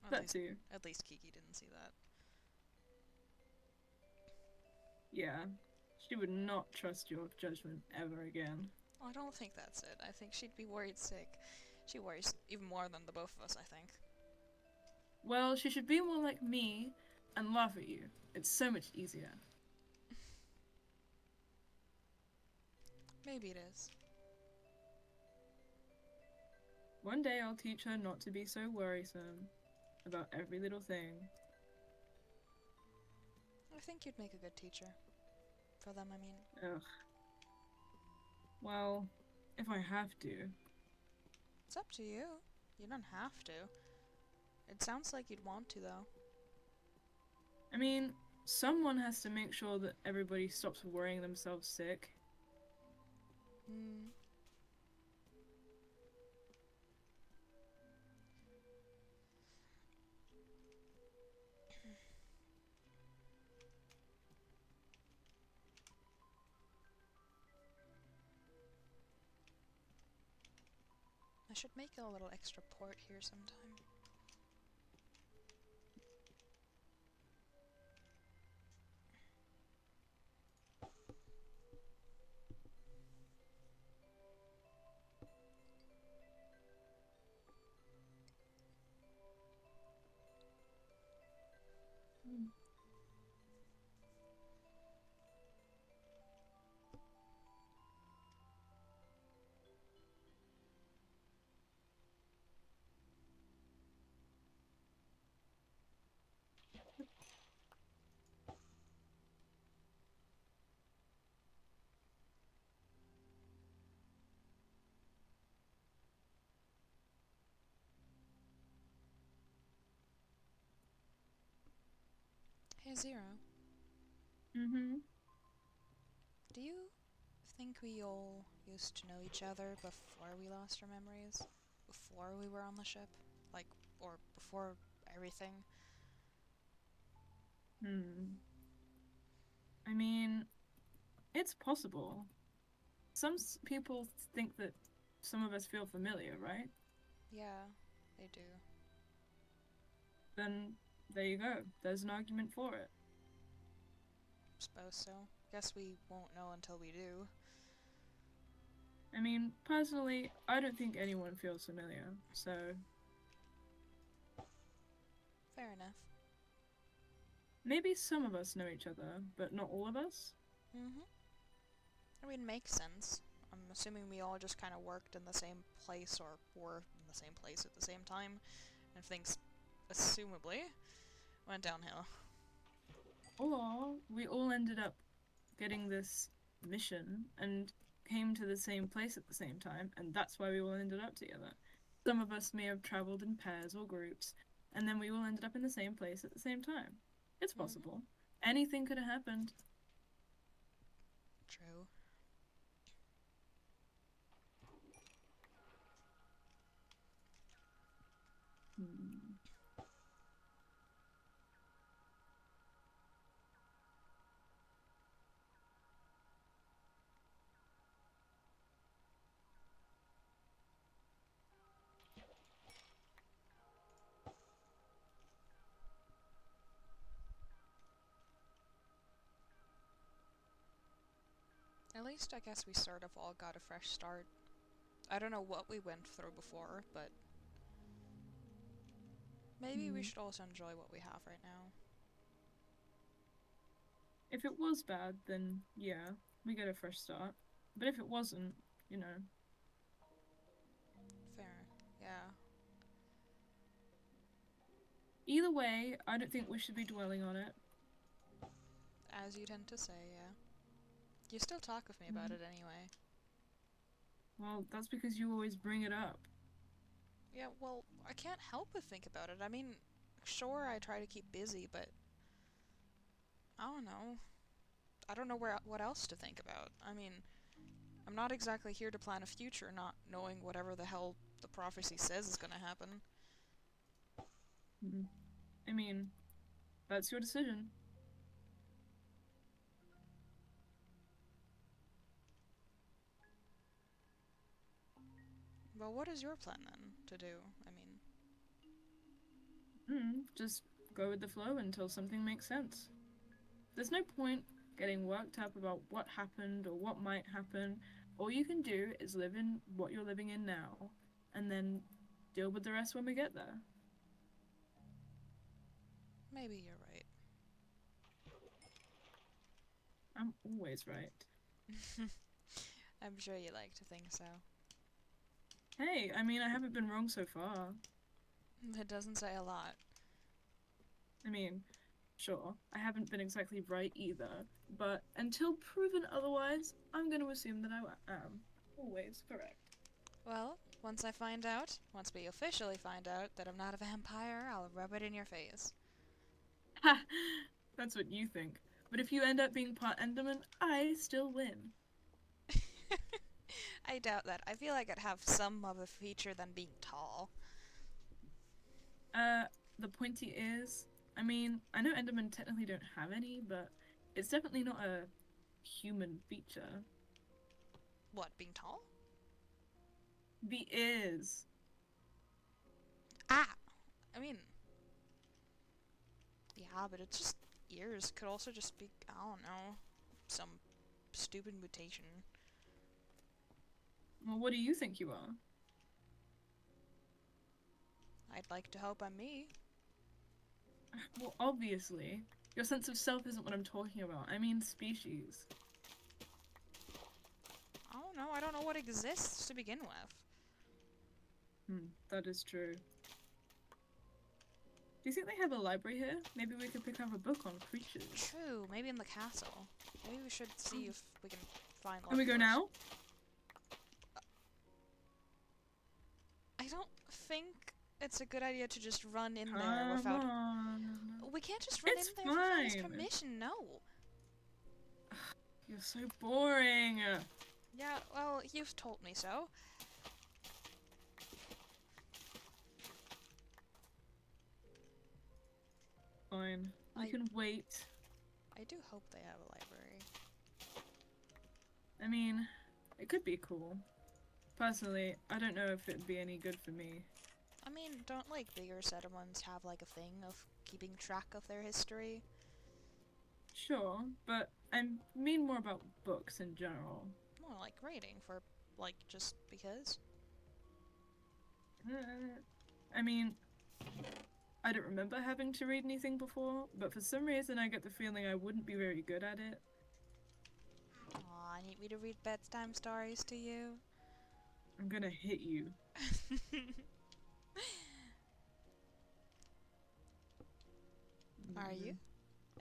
At that least, too. At least Kiki didn't see that. Yeah, she would not trust your judgment ever again. I don't think that's it. I think she'd be worried sick. She worries even more than the both of us, I think. Well, she should be more like me and laugh at you. It's so much easier. Maybe it is. One day I'll teach her not to be so worrisome about every little thing. I think you'd make a good teacher. For them, I mean. Ugh. Well, if I have to. It's up to you. You don't have to. It sounds like you'd want to, though. I mean, someone has to make sure that everybody stops worrying themselves sick. Hmm. I should make a little extra port here sometime. Mm. Hey, Zero. Mm-hmm. Do you think we all used to know each other before we lost our memories? Before we were on the ship? Like, or before everything? Hmm. I mean, it's possible. Some people think that some of us feel familiar, right? Yeah, they do. Then there you go. There's an argument for it. Suppose so. Guess we won't know until we do. I mean, personally, I don't think anyone feels familiar, so Fair enough. maybe some of us know each other, but not all of us? Mm-hmm. I mean, makes sense. I'm assuming we all just kind of worked in the same place or were in the same place at the same time, and things, assumably, went downhill. Or we all ended up getting this mission and came to the same place at the same time, and that's why we all ended up together. Some of us may have travelled in pairs or groups, and then we all ended up in the same place at the same time. It's Mm-hmm. possible. Anything could have happened. True. Hmm. At least I guess we sort of all got a fresh start. I don't know what we went through before, but maybe we Hmm. should also enjoy what we have right now. If it was bad, then yeah, we get a fresh start. But if it wasn't, you know. Fair. Yeah. Either way, I don't think we should be dwelling on it. As you tend to say, yeah. You still talk with me about Mm. it anyway. Well, that's because you always bring it up. Yeah, well, I can't help but think about it. I mean, sure, I try to keep busy, but I don't know. I don't know what else to think about. I mean, I'm not exactly here to plan a future, not knowing whatever the hell the prophecy says is gonna happen. Mm. I mean, that's your decision. Well, what is your plan then to do? I mean, Just go with the flow until something makes sense. There's no point getting worked up about what happened or what might happen. All you can do is live in what you're living in now, and then deal with the rest when we get there. maybe you're right. I'm always right. I'm sure you like to think so. Hey, I mean, I haven't been wrong so far. That doesn't say a lot. I mean, sure, I haven't been exactly right either, but until proven otherwise, I'm going to assume that I am always correct. Well, once we officially find out that I'm not a vampire, I'll rub it in your face. Ha! That's what you think. But if you end up being part Enderman, I still win. I doubt that. I feel like I'd have some other feature than being tall. The pointy ears. I mean, I know Endermen technically don't have any, but it's definitely not a human feature. What, being tall? The ears. Ah! I mean... Yeah, but it's just ears. Could also just be, I don't know, some stupid mutation. Well, what do you think you are? I'd like to hope I'm me. Well, obviously. Your sense of self isn't what I'm talking about. I mean species. I don't know what exists to begin with. That is true. Do you think they have a library here? Maybe we could pick up a book on creatures. True, maybe in the castle. Maybe we should see if we can find Can we go doors. now? I don't think it's a good idea to just run in there without... Come on. We can't just run It's in there without his fine. permission, no. You're so boring. Yeah, well, you've told me so. Fine. We can wait. I do hope they have a library. I mean, it could be cool. Personally, I don't know if it'd be any good for me. I mean, don't, like, bigger settlements have, like, a thing of keeping track of their history? Sure, but I mean more about books in general. More like raiding for, like, just because? I mean, I don't remember having to read anything before, but for some reason I get the feeling I wouldn't be very good at it. Aw, need me to read bedtime stories to you? I'm gonna hit you. Are you?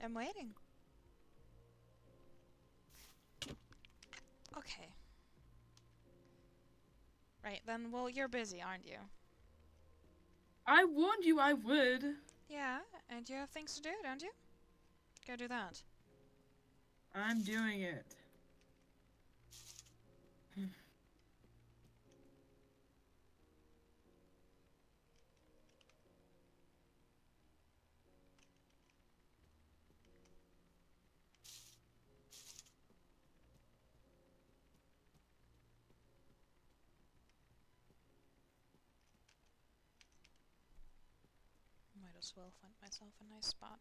I'm waiting. Okay. Right, then, well, you're busy, aren't you? I warned you I would. Yeah, and you have things to do, don't you? Go do that. I'm doing it. Might as well find myself a nice spot.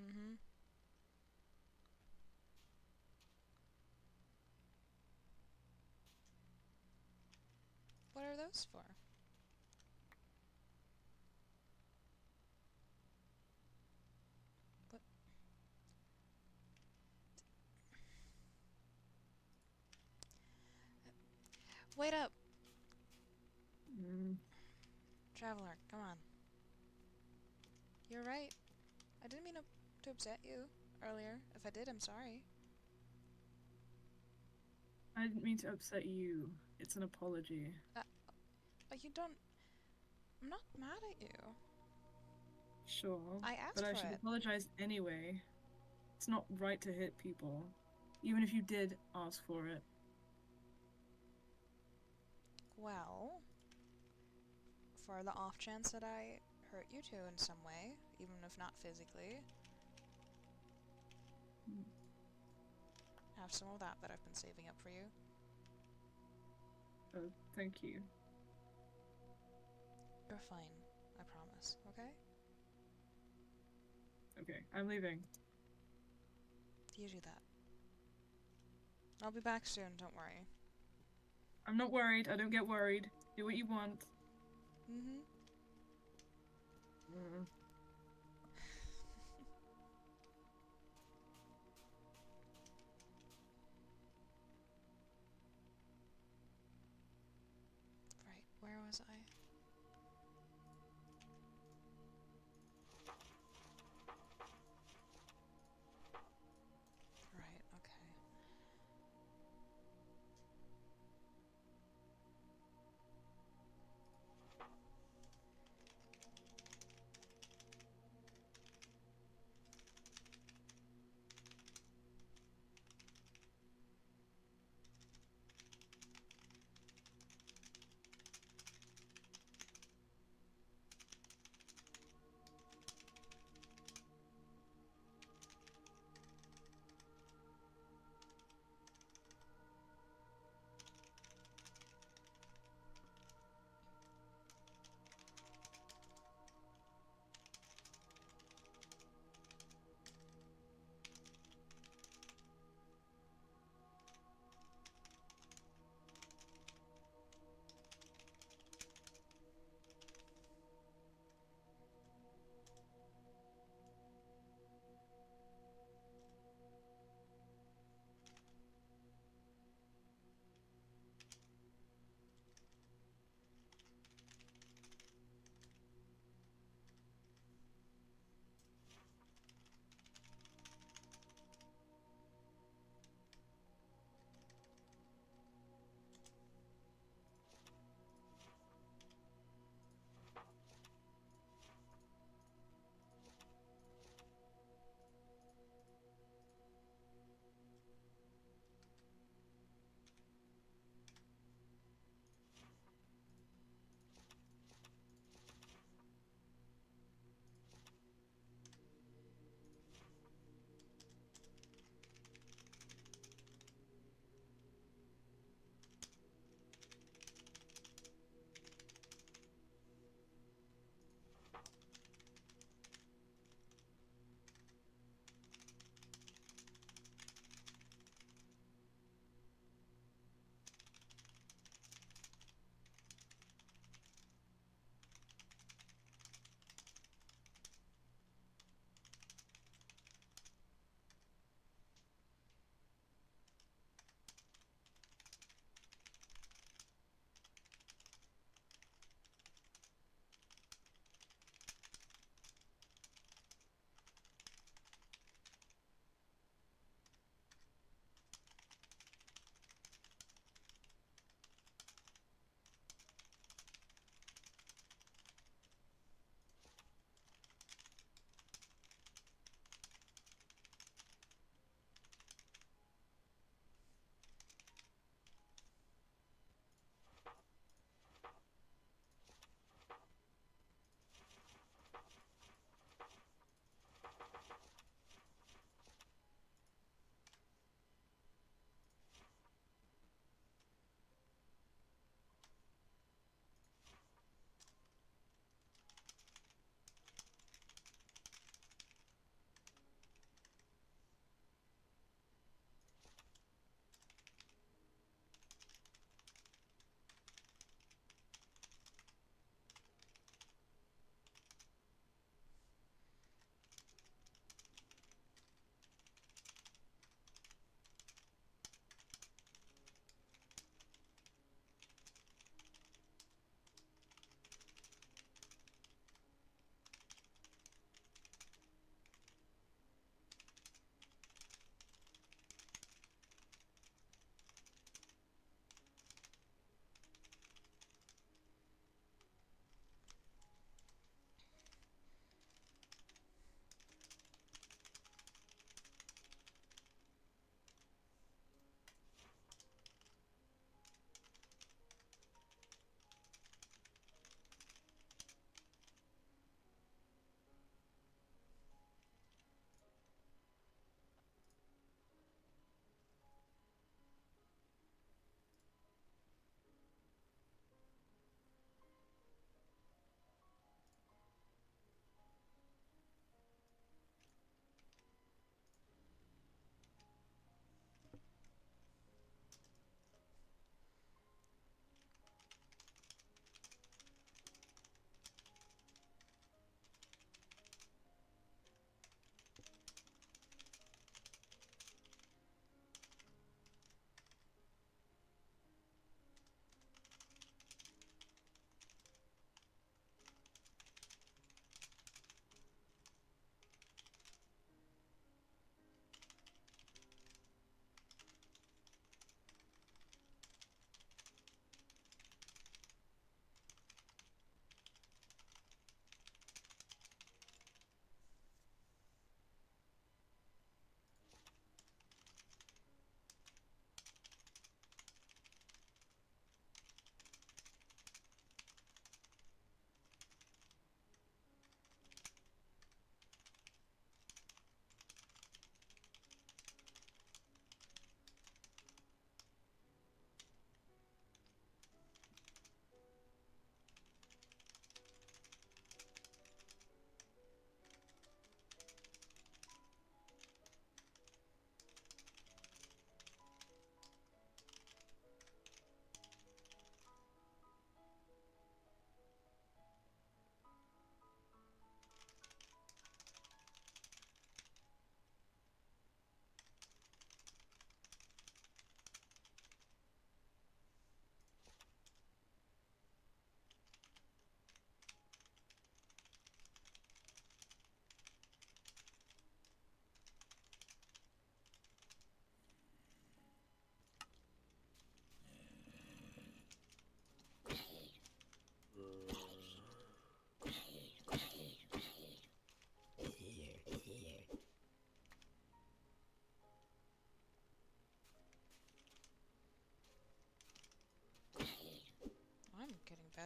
Mm-hmm. What are those for? What? Wait up! Mm. Traveler, come on. You're right. I didn't mean to upset you earlier. If I did, I'm sorry. I didn't mean to upset you. It's an apology. But you don't... I'm not mad at you. Sure, I but asked I for should it. apologize anyway. It's not right to hit people, even if you did ask for it. Well, for the off chance that I hurt you too in some way, even if not physically, Mm. have some of that I've been saving up for you. Oh, thank you. You're fine. I promise, okay? Okay, I'm leaving. You do that. I'll be back soon, don't worry. I'm not worried. I don't get worried. Do what you want. Mm-hmm. Mm. Right, where was I? Right, okay.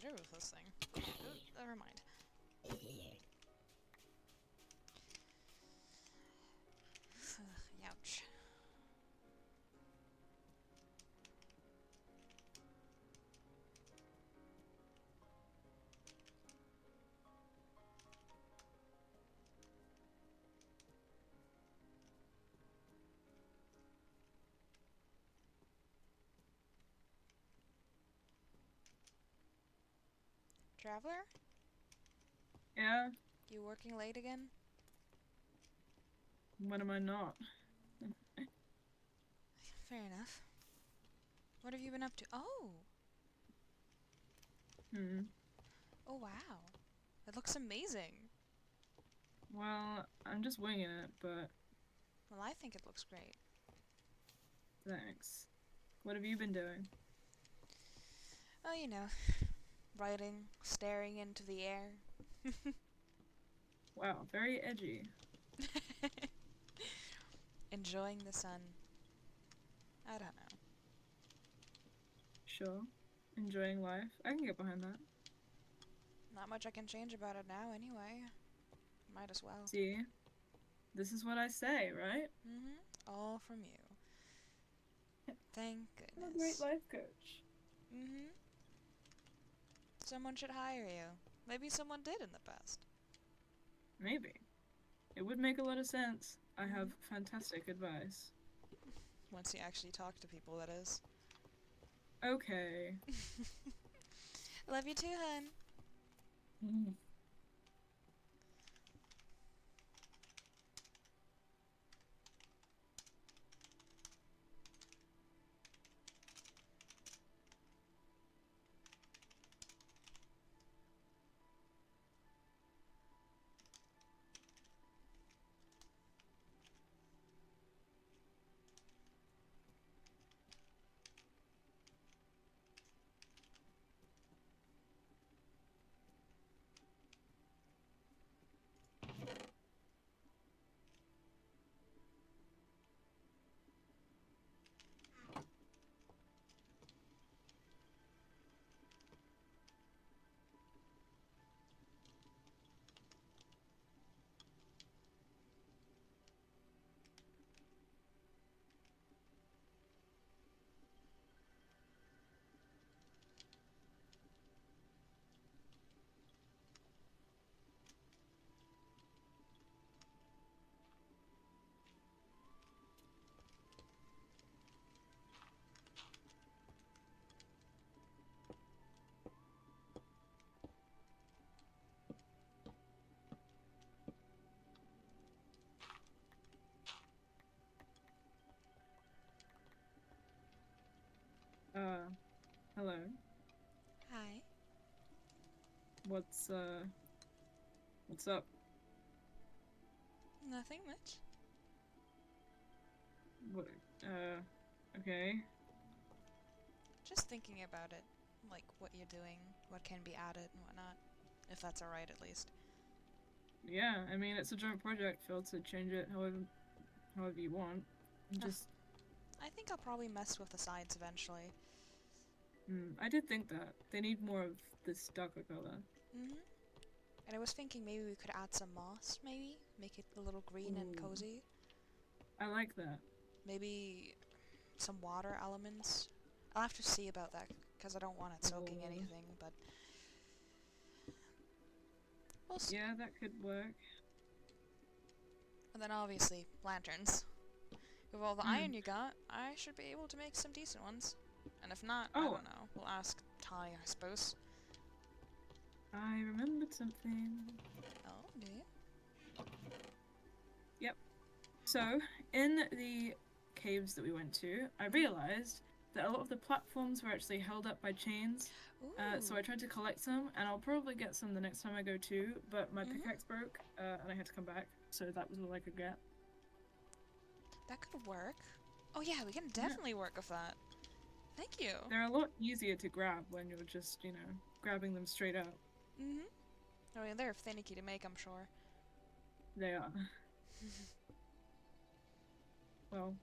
I do with this thing? Ooh, never mind. Ouch. Traveler? Yeah? You working late again? When am I not? Fair enough. What have you been up to? Oh! Hmm. Oh, wow. It looks amazing. Well, I'm just winging it, but Well, I think it looks great. thanks. What have you been doing? Oh, you know, writing, staring into the air. Wow, very edgy. Enjoying the sun. I don't know. Sure. Enjoying life. I can get behind that. Not much I can change about it now, anyway. Might as well. See? This is what I say, right? All from you. Thank I'm a great goodness. life coach. Someone should hire you. Maybe someone did in the past. Maybe. It would make a lot of sense. I have fantastic advice. Once you actually talk to people, that is. Okay. Love you too, hun. Hello. Hi. What's up? Nothing much. What, okay. Just thinking about it. Like, what you're doing, what can be added and whatnot. If that's alright, at least. Yeah, I mean, it's a joint project, feel to change it however you want. Just, I think I'll probably mess with the sides eventually. I did think that. They need more of this darker color. And I was thinking maybe we could add some moss, maybe? Make it a little green and Ooh. cozy. I like that. Maybe some water elements. I'll have to see about that, because I don't want it soaking anything, but... we'll see. Yeah, that could work. And then obviously, lanterns. With all the iron you got, I should be able to make some decent ones. And if not, I don't know. We'll ask Ty, I suppose. I remembered something. Oh, do you? Yep. So, in the caves that we went to, I realized that a lot of the platforms were actually held up by chains. So I tried to collect some, and I'll probably get some the next time I go too, but my pickaxe broke, and I had to come back, so that was all I could get. That could work. Oh yeah, we can definitely work with that. Thank you. They're a lot easier to grab when you're just, you know, grabbing them straight up. I mean, they're finicky to make, I'm sure. They are. Well.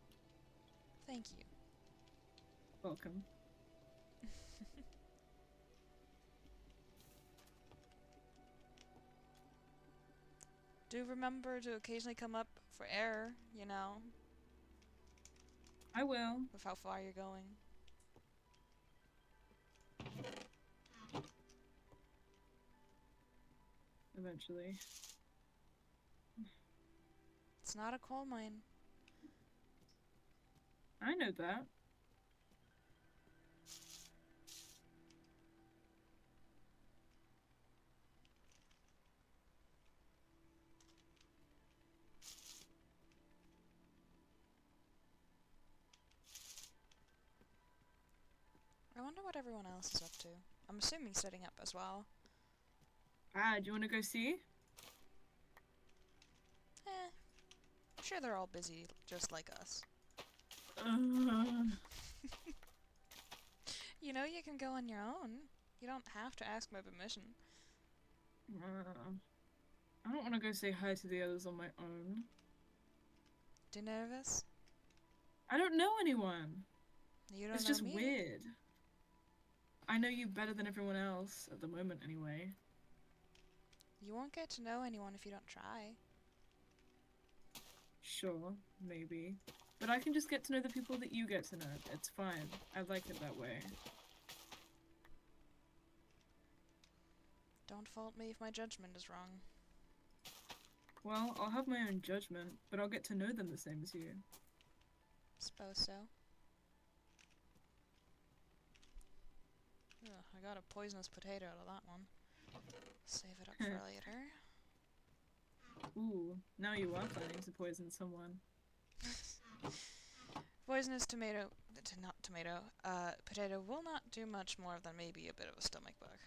Thank you. Welcome. Do remember to occasionally come up for air, you know, I will. with how far you're going. Eventually. It's not a coal mine. I know that. I wonder what everyone else is up to. I'm assuming setting up as well. Ah, do you want to go see? Eh, I'm sure they're all busy, just like us. You know you can go on your own. You don't have to ask my permission. I don't want to go say hi to the others on my own. Too nervous? I don't know anyone. You don't It's know just me. weird. I know you better than everyone else, at the moment anyway. You won't get to know anyone if you don't try. Sure, maybe. But I can just get to know the people that you get to know. It's fine. I like it that way. Don't fault me if my judgment is wrong. Well, I'll have my own judgment, but I'll get to know them the same as you. Suppose so. Ugh, I got a poisonous potato out of that one. Save it up for later. Ooh, now you are planning to poison someone. Poisonous tomato, not tomato, potato will not do much more than maybe a bit of a stomach bug.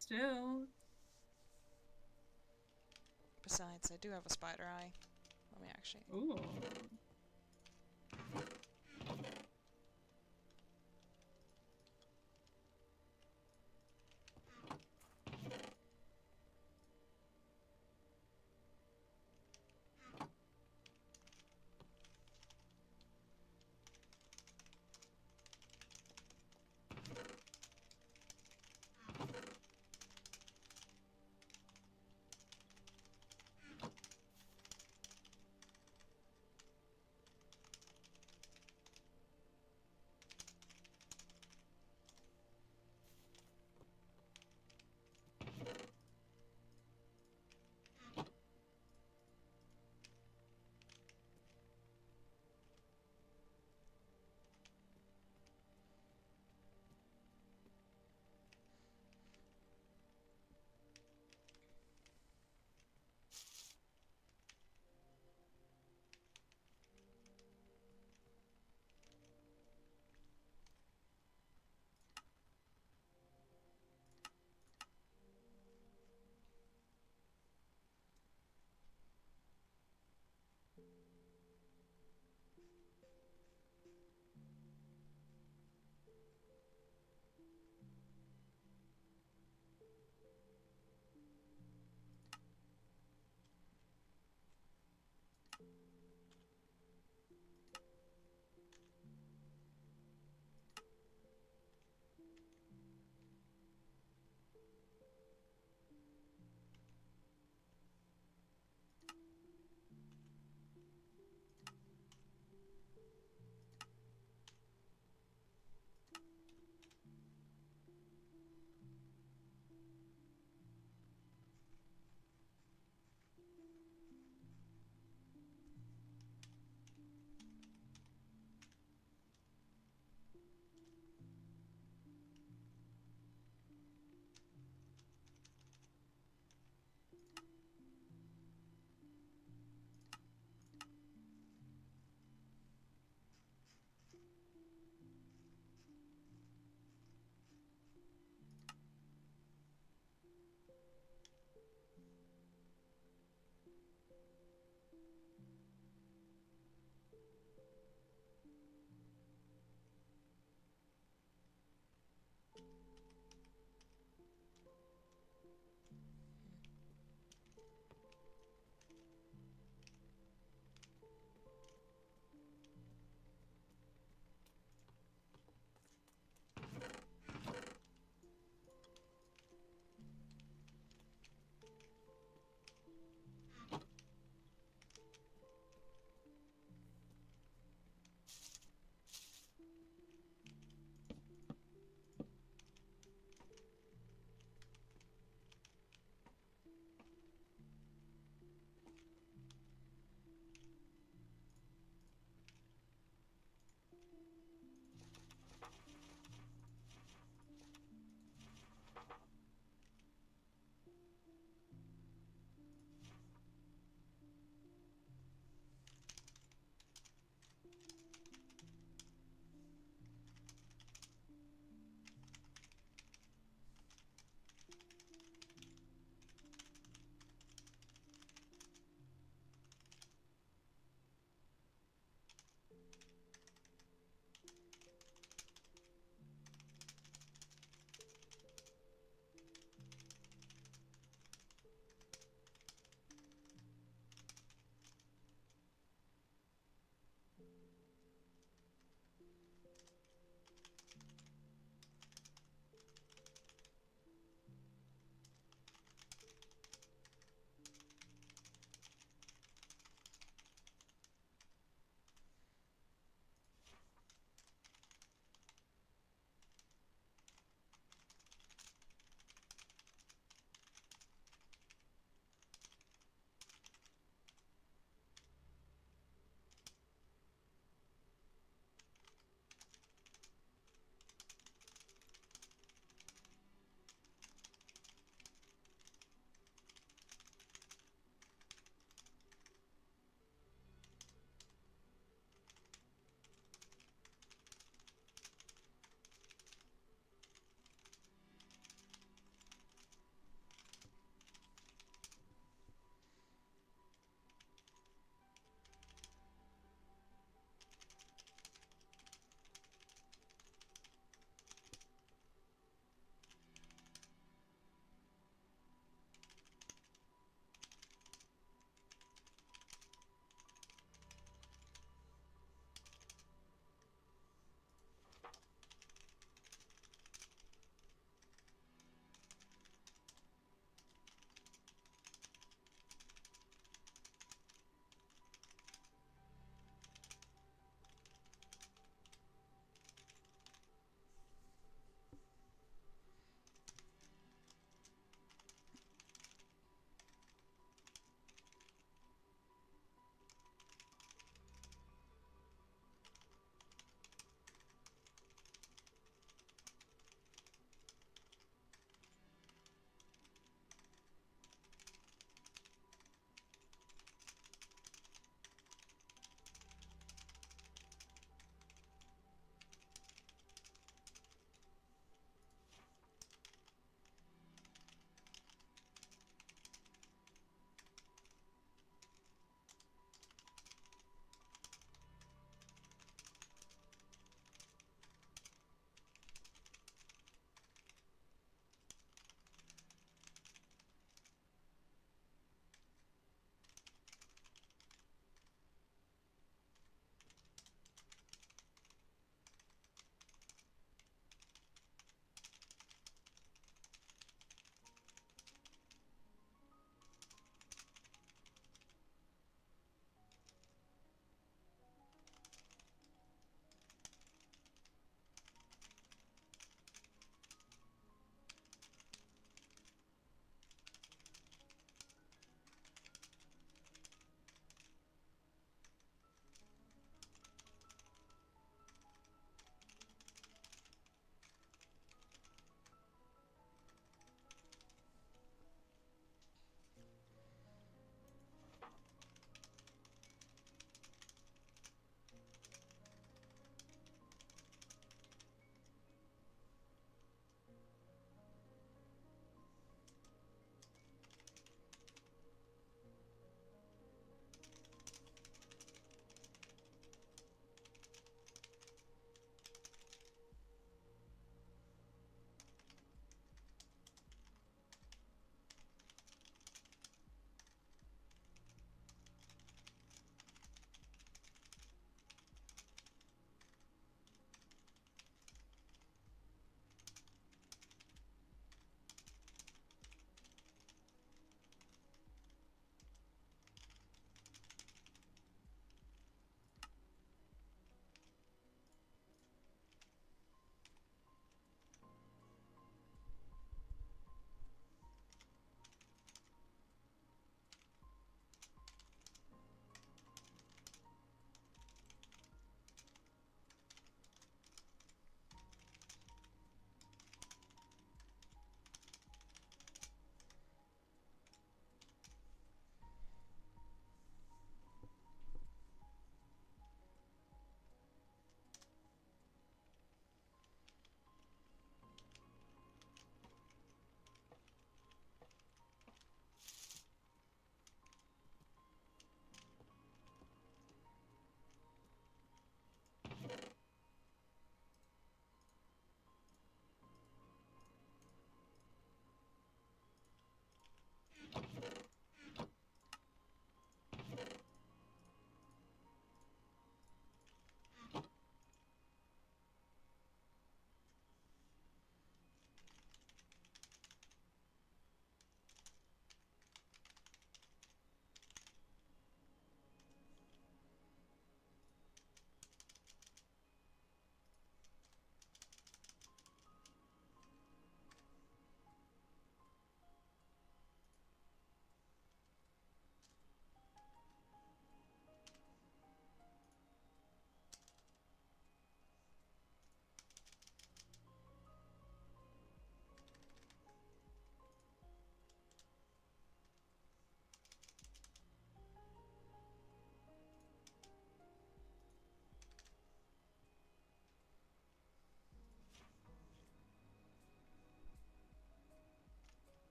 Still. Besides, I do have a spider eye. Let me actually... Ooh.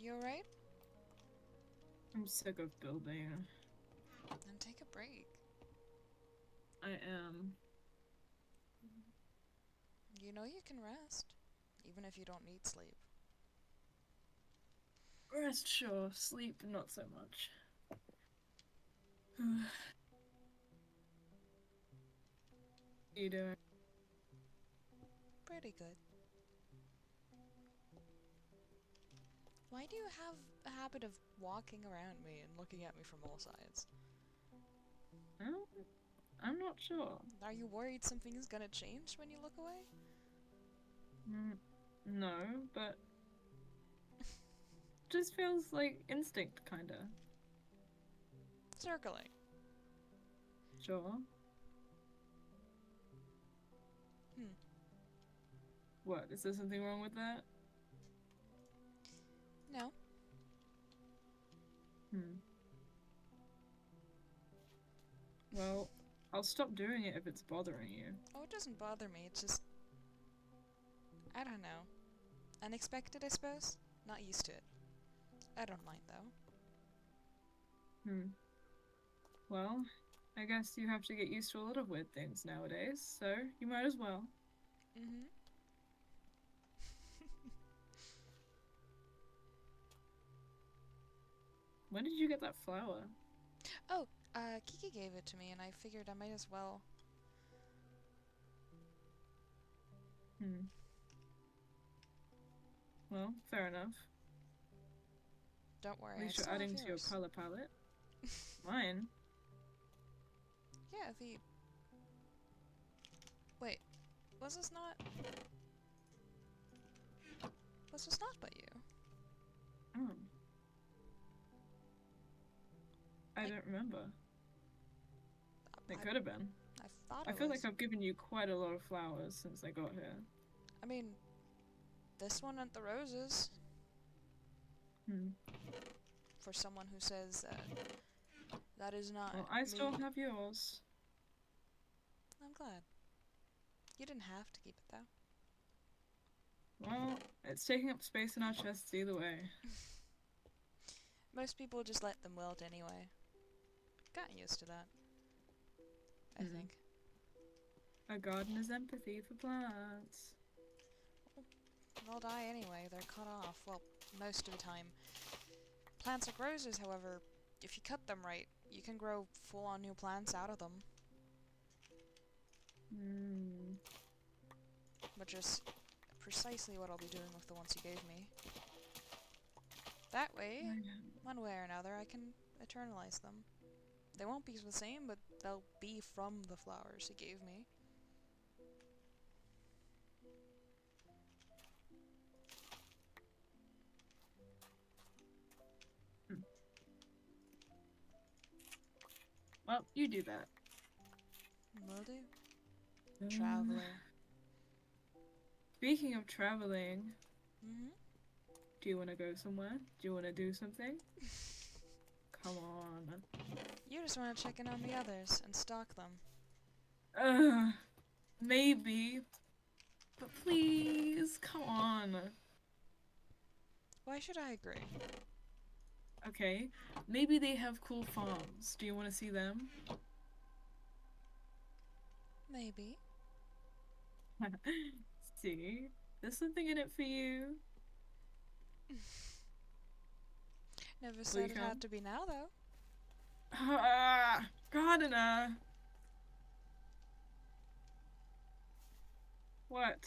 You alright? I'm sick of building. Then take a break. I am. You know you can rest, even if you don't need sleep. Rest, sure. Sleep, not so much. You doing? Pretty good. Why do you have a habit of walking around me and looking at me from all sides? I'm not sure. Are you worried something is gonna change when you look away? No, but just feels like instinct, kinda. Circling. Sure. What? Is there something wrong with that? No. Well, I'll stop doing it if it's bothering you. Oh, it doesn't bother me, it's just... I don't know. Unexpected, I suppose? Not used to it. I don't mind, though. Well, I guess you have to get used to a lot of weird things nowadays, so you might as well. Mm-hmm. When did you get that flower? Oh, Kiki gave it to me, and I figured I might as well. Well, fair enough. Don't worry, At least I you're still adding have to your yours. color palette. Mine? Yeah, the... Wait, was this not... Was this not by you? Oh. I don't remember. It could have been. I thought I it feel was. like I've given you quite a lot of flowers since I got here. I mean, this one and the roses. For someone who says that is not Well, I still me. have yours. I'm glad. You didn't have to keep it, though. Well, it's taking up space in our chests either way. Most people just let them wilt anyway. Got used to that. I think. A gardener's empathy for plants. They'll die anyway, they're cut off. Well, most of the time. Plants like roses, however, if you cut them right, you can grow full-on new plants out of them. Which is precisely what I'll be doing with the ones you gave me. That way, one way or another, I can eternalize them. They won't be the same, but they'll be from the flowers you gave me. Well, you do that. Will do. Traveler. Speaking of traveling, Mm-hmm. do you want to go somewhere? Do you want to do something? Come on. You just want to check in on the others and stalk them. Maybe. But please, come on. Why should I agree? Okay, maybe they have cool farms. Do you want to see them? Maybe. See? There's something in it for you. Never said it had to be now, though. Gardener! What?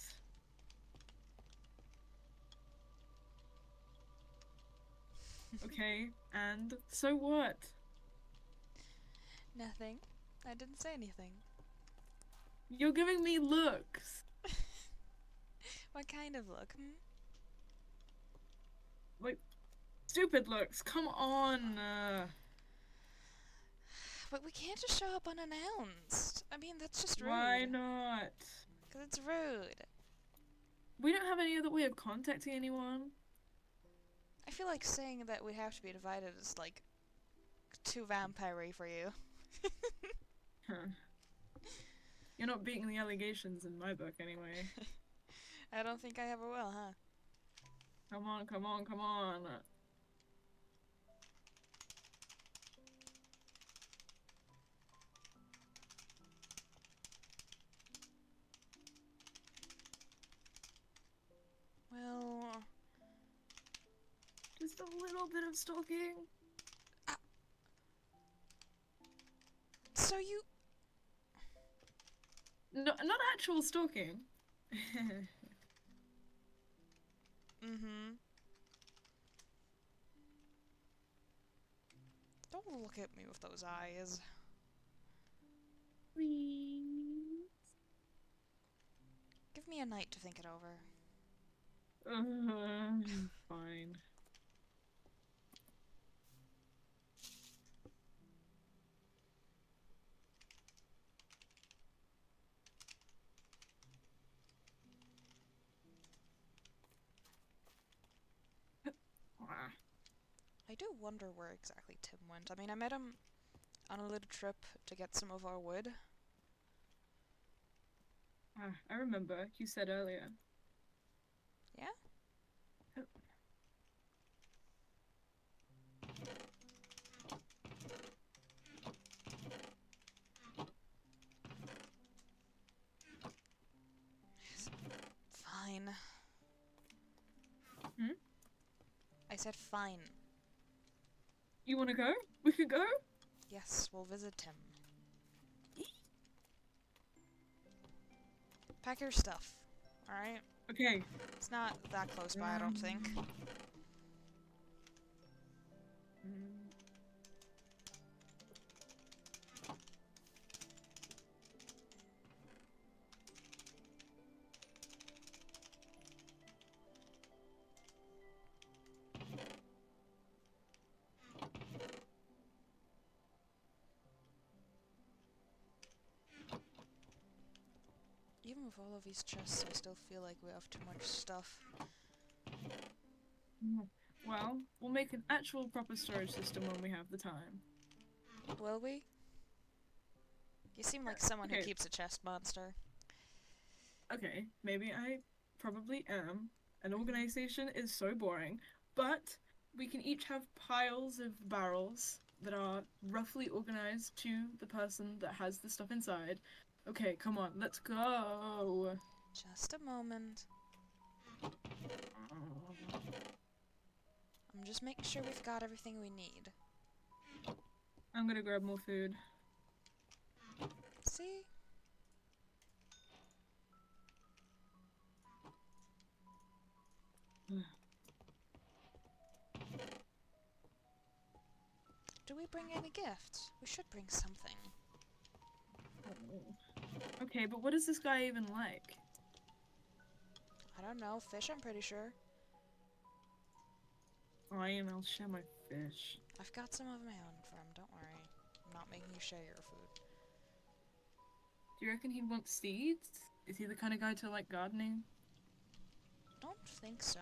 Okay, and so what? Nothing. I didn't say anything. You're giving me looks. What kind of look, Like, stupid looks. Come on. But we can't just show up unannounced. I mean, that's just rude. Why not? Because it's rude. We don't have any other way of contacting anyone. I feel like saying that we have to be divided is, like, too vampire-y for you. You're not beating the allegations in my book, anyway. I don't think I ever will, huh? Come on, come on, come on. little bit of stalking. So you... No, not actual stalking. Mm-hmm. Don't look at me with those eyes. Please. Give me a night to think it over. Fine. I do wonder where exactly Tim went. I mean, I met him on a little trip to get some of our wood. I remember you said earlier. Yeah? Oh. Fine. Hmm? I said fine. You wanna go? We could go? Yes, we'll visit Tim. Pack your stuff, alright? Okay. It's not that close by, I don't think. Even with all of these chests, I still feel like we have too much stuff. Well, we'll make an actual proper storage system when we have the time. Will we? You seem like someone who Okay. keeps a chest monster. Okay, maybe I probably am. An organization is so boring, but we can each have piles of barrels that are roughly organized to the person that has the stuff inside. Okay, come on, let's go. Just a moment. I'm just making sure we've got everything we need. I'm gonna grab more food. See? Do we bring any gifts? We should bring something. Okay, but what is this guy even like? I don't know. Fish, I'm pretty sure. Fine, I'll share my fish. I've got some of my own for him, don't worry. I'm not making you share your food. Do you reckon he'd want seeds? Is he the kind of guy to like gardening? Don't think so.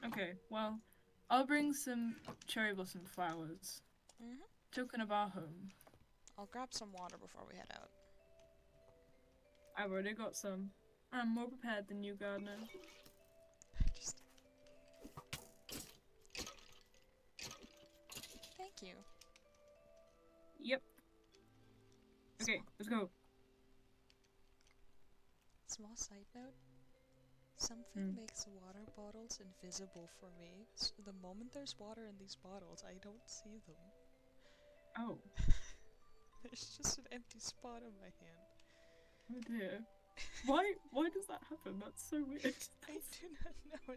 Okay, well, I'll bring some cherry blossom flowers. Token of our home. I'll grab some water before we head out. I've already got some. I'm more prepared than you, gardener. Just... Thank you. Yep. Okay, let's go. Small side note. Something makes water bottles invisible for me. So the moment there's water in these bottles, I don't see them. Oh. There's just an empty spot on my hand. Oh dear. Why does that happen? That's so weird. I do not know.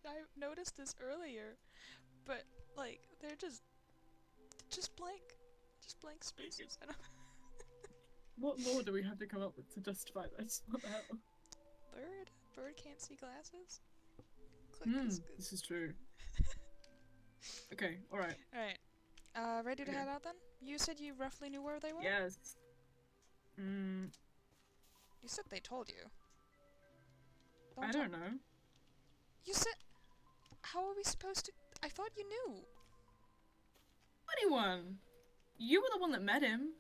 I noticed this earlier, but like they're just blank spaces. I don't. What law do we have to come up with to justify this? What the hell? Bird can't see glasses. Click this is true. Okay, alright. Alright. Ready to head out then? You said you roughly knew where they were? Yes. You said they told you. I don't know. You said... How are we supposed to... I thought you knew. Anyone? You were the one that met him.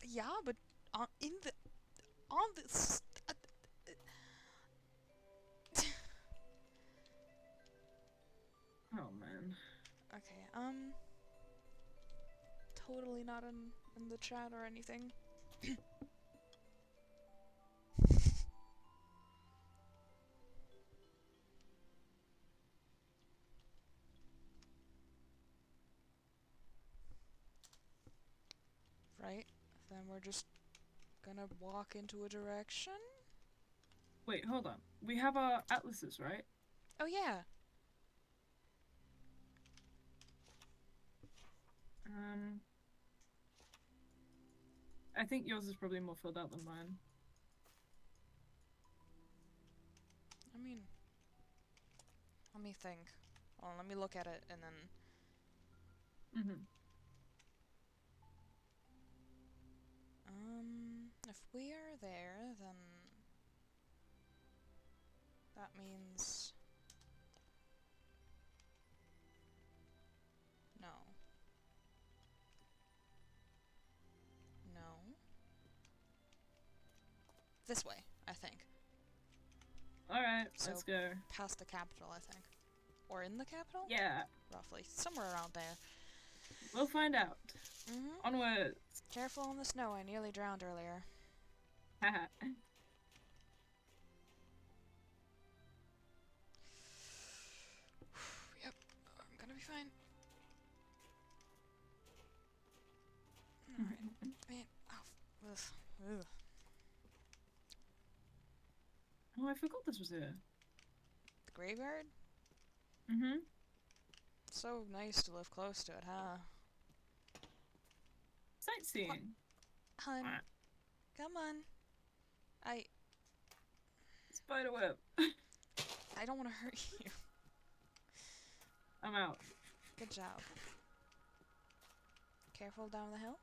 Yeah, but on this... Oh man. Okay, totally not in the chat or anything. Right? Then we're just gonna walk into a direction? Wait, hold on. We have our atlases, right? Oh yeah. I think yours is probably more filled out than mine. I mean, let me think. Hold on, let me look at it and then... if we are there, then... that means... no. No. This way, I think. Alright, So, let's go. past the capital, I think. Or in the capital? Yeah. Roughly. Somewhere around there. We'll find out. Onwards. Careful on the snow, I nearly drowned earlier. Haha. Yep, I'm gonna be fine. Alright. Man, oh, ugh. Ugh. Oh, I forgot this was here. The graveyard? So nice to live close to it, huh? Sightseeing. Hun, come on. Spider web. I don't want to hurt you. I'm out. Good job. Careful down the hill.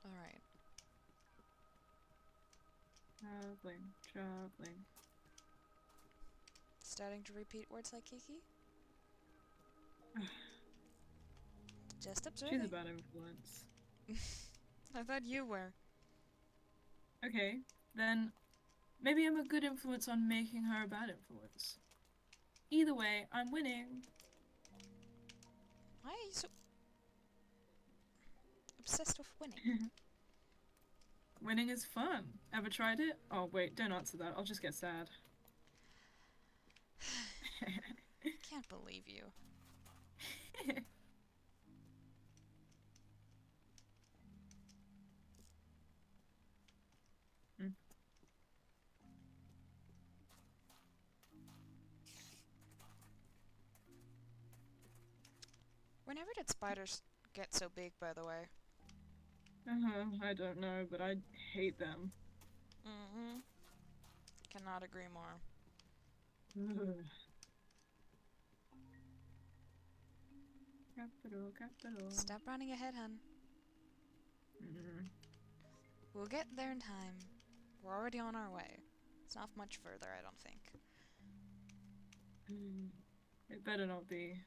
Alright. Traveling. Starting to repeat words like Kiki? Just observing. She's a bad influence. I thought you were. Okay, then maybe I'm a good influence on making her a bad influence. Either way, I'm winning. Why are you so obsessed with winning? Winning is fun. Ever tried it? Oh wait, don't answer that. I'll just get sad. Can't believe you. Whenever did spiders get so big, by the way? I don't know, but I hate them. Cannot agree more. Capital. Stop running ahead, hun. We'll get there in time. We're already on our way. It's not much further, I don't think. It better not be.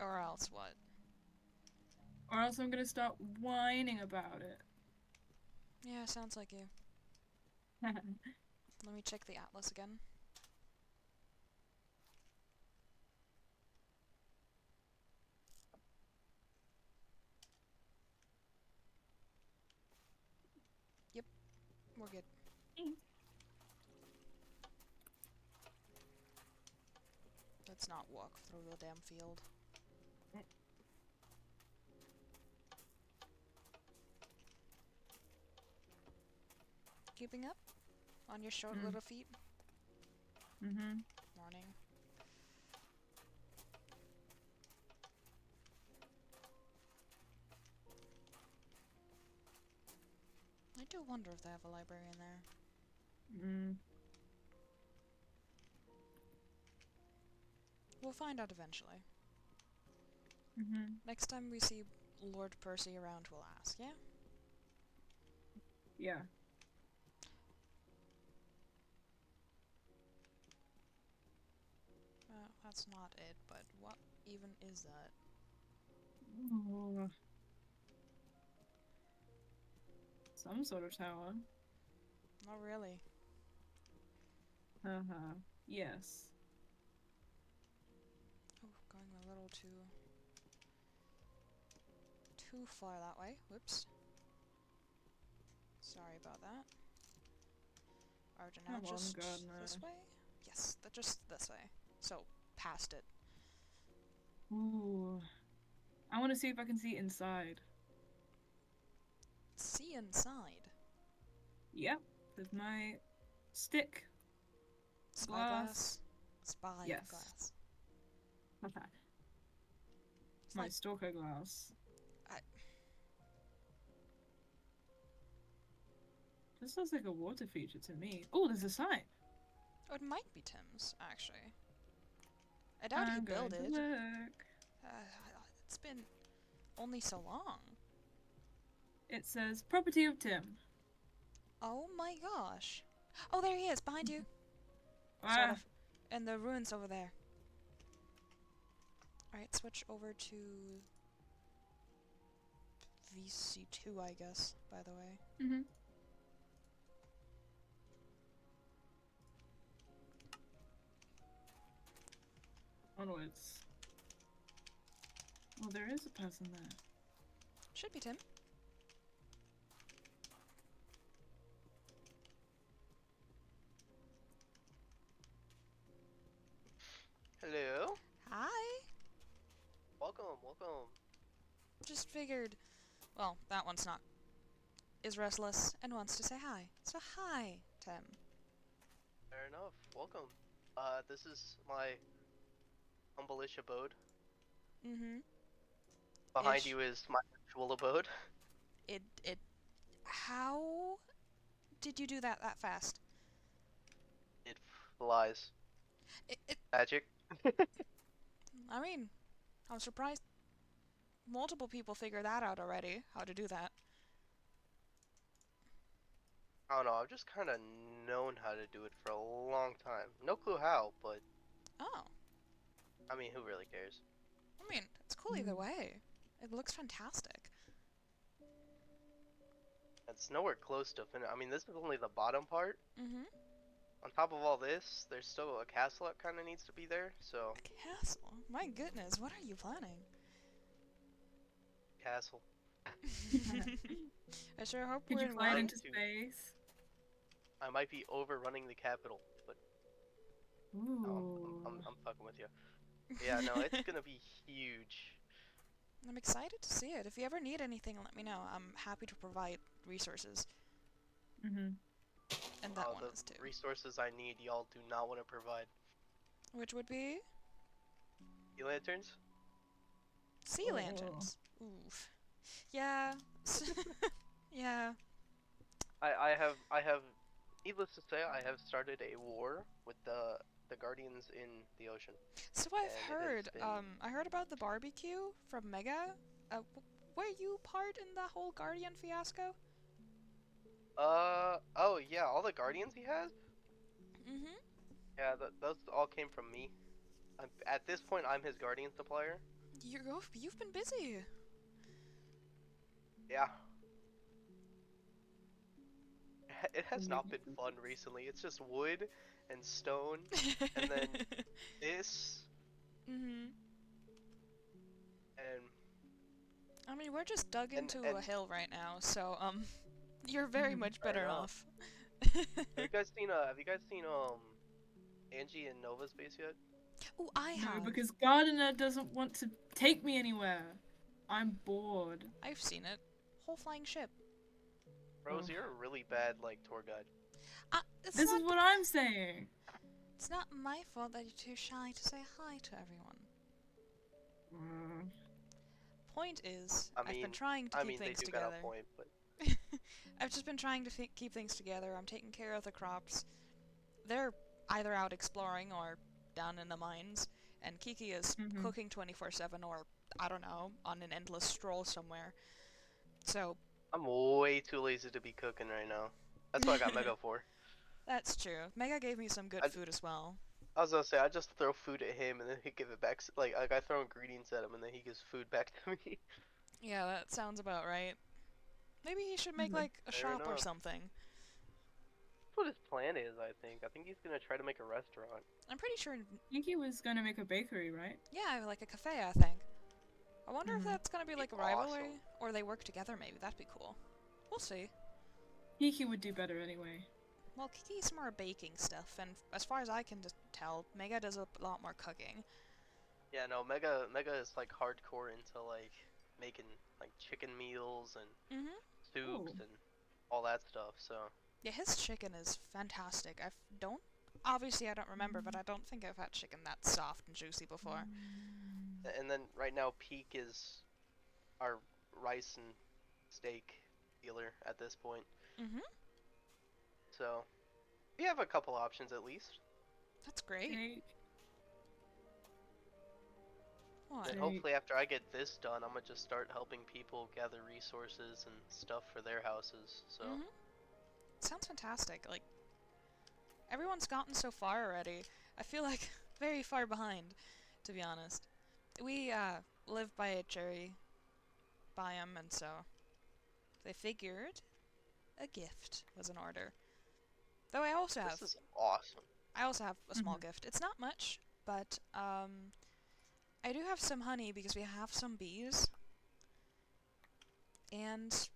Or else what? Or else I'm gonna start whining about it. Yeah, sounds like you. Let me check the atlas again. Yep, we're good. Let's not walk through the damn field. Keeping up? On your short little feet? Morning. I do wonder if they have a library in there. We'll find out eventually. Next time we see Lord Percy around, we'll ask, yeah? Yeah. That's not it, but what even is that? Some sort of tower. Not really. Uh-huh. Yes. Oh, going a little too far that way. Whoops. Sorry about that. Arjun, now Come on, just Gardner. this way? Yes, just this way. So, past it. Ooh. I want to see if I can see inside. See inside. Yep. With my stick. Spyglass. Yes. Spyglass. Okay. It's My like, stalker glass. This looks like a water feature to me. Oh, there's a sign. oh, it might be Tim's, actually. I doubt he I'm going to builded. look. It's been only so long. It says property of Tim. Oh my gosh. Oh, there he is, behind you. Sort Ah, of. And the ruins over there. Alright, switch over to VC2, I guess, by the way. mhm. Onwards. Well, there is a person there. Should be Tim. Hello. Hi! Welcome, welcome. Just figured, well, that one's not, is restless and wants to say hi. So hi, Tim. Fair enough. Welcome. This is my humble-ish abode. Mm-hmm. Behind Ish. you is my actual abode. How did you do that fast? It flies. It, Magic. I mean, I'm surprised multiple people figure that out already, how to do that. I don't know, I've just kind of known how to do it for a long time. No clue how, but Oh, I mean, who really cares? I mean, it's cool either way. It looks fantastic. It's nowhere close to finished. I mean, this is only the bottom part. Mm-hmm. On top of all this, there's still a castle that kind of needs to be there, so... A castle? My goodness, what are you planning? Castle. I sure hope Could we're you in fly it one. into space? I might be overrunning the capital, but Ooh. no, I'm fucking with you. Yeah, no, it's gonna be huge. I'm excited to see it. If you ever need anything, let me know. I'm happy to provide resources. Mhm. And that All one the is too. resources I need, y'all do not want to provide. Which would be? Sea lanterns? Sea Oh. lanterns. Oof. Yeah. Yeah. I have, needless to say, I have started a war with the guardians in the ocean. So I've And it has heard, been- I heard about the barbecue from Mega. Were you part in the whole Guardian fiasco? Oh yeah, all the guardians he has? Mm-hmm. Yeah, those all came from me. At this point, I'm his guardian supplier. You've been busy. Yeah. It has not been fun recently. It's just wood and stone, and then this, Mm-hmm. and I mean, we're just dug into a and hill right now, so, you're very much fair better enough. off. Have you guys seen Angie and Nova's base yet? Ooh, I No, have. because Gardner doesn't want to take me anywhere. I'm bored. I've seen it. Whole flying ship. Rose, Oh. you're a really bad tour guide. It's This not, is what I'm saying. it's not my fault that you're too shy to say hi to everyone. Point is, I I've been mean, trying to keep they things do together. got a point, but I've just been trying to keep things together. I'm taking care of the crops. They're either out exploring or down in the mines, and Kiki is cooking 24/7 or, I don't know, on an endless stroll somewhere. So... I'm way too lazy to be cooking right now. That's what I got Mega for. That's true. Mega gave me some good food as well. I was gonna say, I just throw food at him and then he give it back. Like I throw ingredients at him and then he gives food back to me. Yeah, that sounds about right. Maybe he should make Mhm. like a Fair shop or enough. something. That's what his plan is, I think. I think he's gonna try to make a restaurant. I'm pretty sure, I think he was gonna make a bakery, right? yeah, like a cafe, I think. I wonder if Mhm. that's gonna be Be like a rivalry, awesome. or they work together maybe. That'd be cool. We'll see. Kiki would do better anyway. Well, Kiki's more baking stuff, and as far as I can tell, Mega does a lot more cooking. Yeah, no, Mega is like hardcore into like making like chicken meals and Mm-hmm. soups Ooh. and all that stuff. So Yeah, his chicken is fantastic. Obviously I don't remember, but I don't think I've had chicken that soft and juicy before. and then right now Peak is our rice and steak dealer at this point. Mm-hmm. So we have a couple options at least. That's great. Steak. What? And hopefully after I get this done, I'm gonna just start helping people gather resources and stuff for their houses. So Mm-hmm. Sounds fantastic. Like, everyone's gotten so far already. I feel like very far behind, to be honest. We, live by a cherry biome, and so they figured a gift was in order. Though this is awesome. I also have a small Mhm. gift. It's not much, but, I do have some honey because we have some bees. And,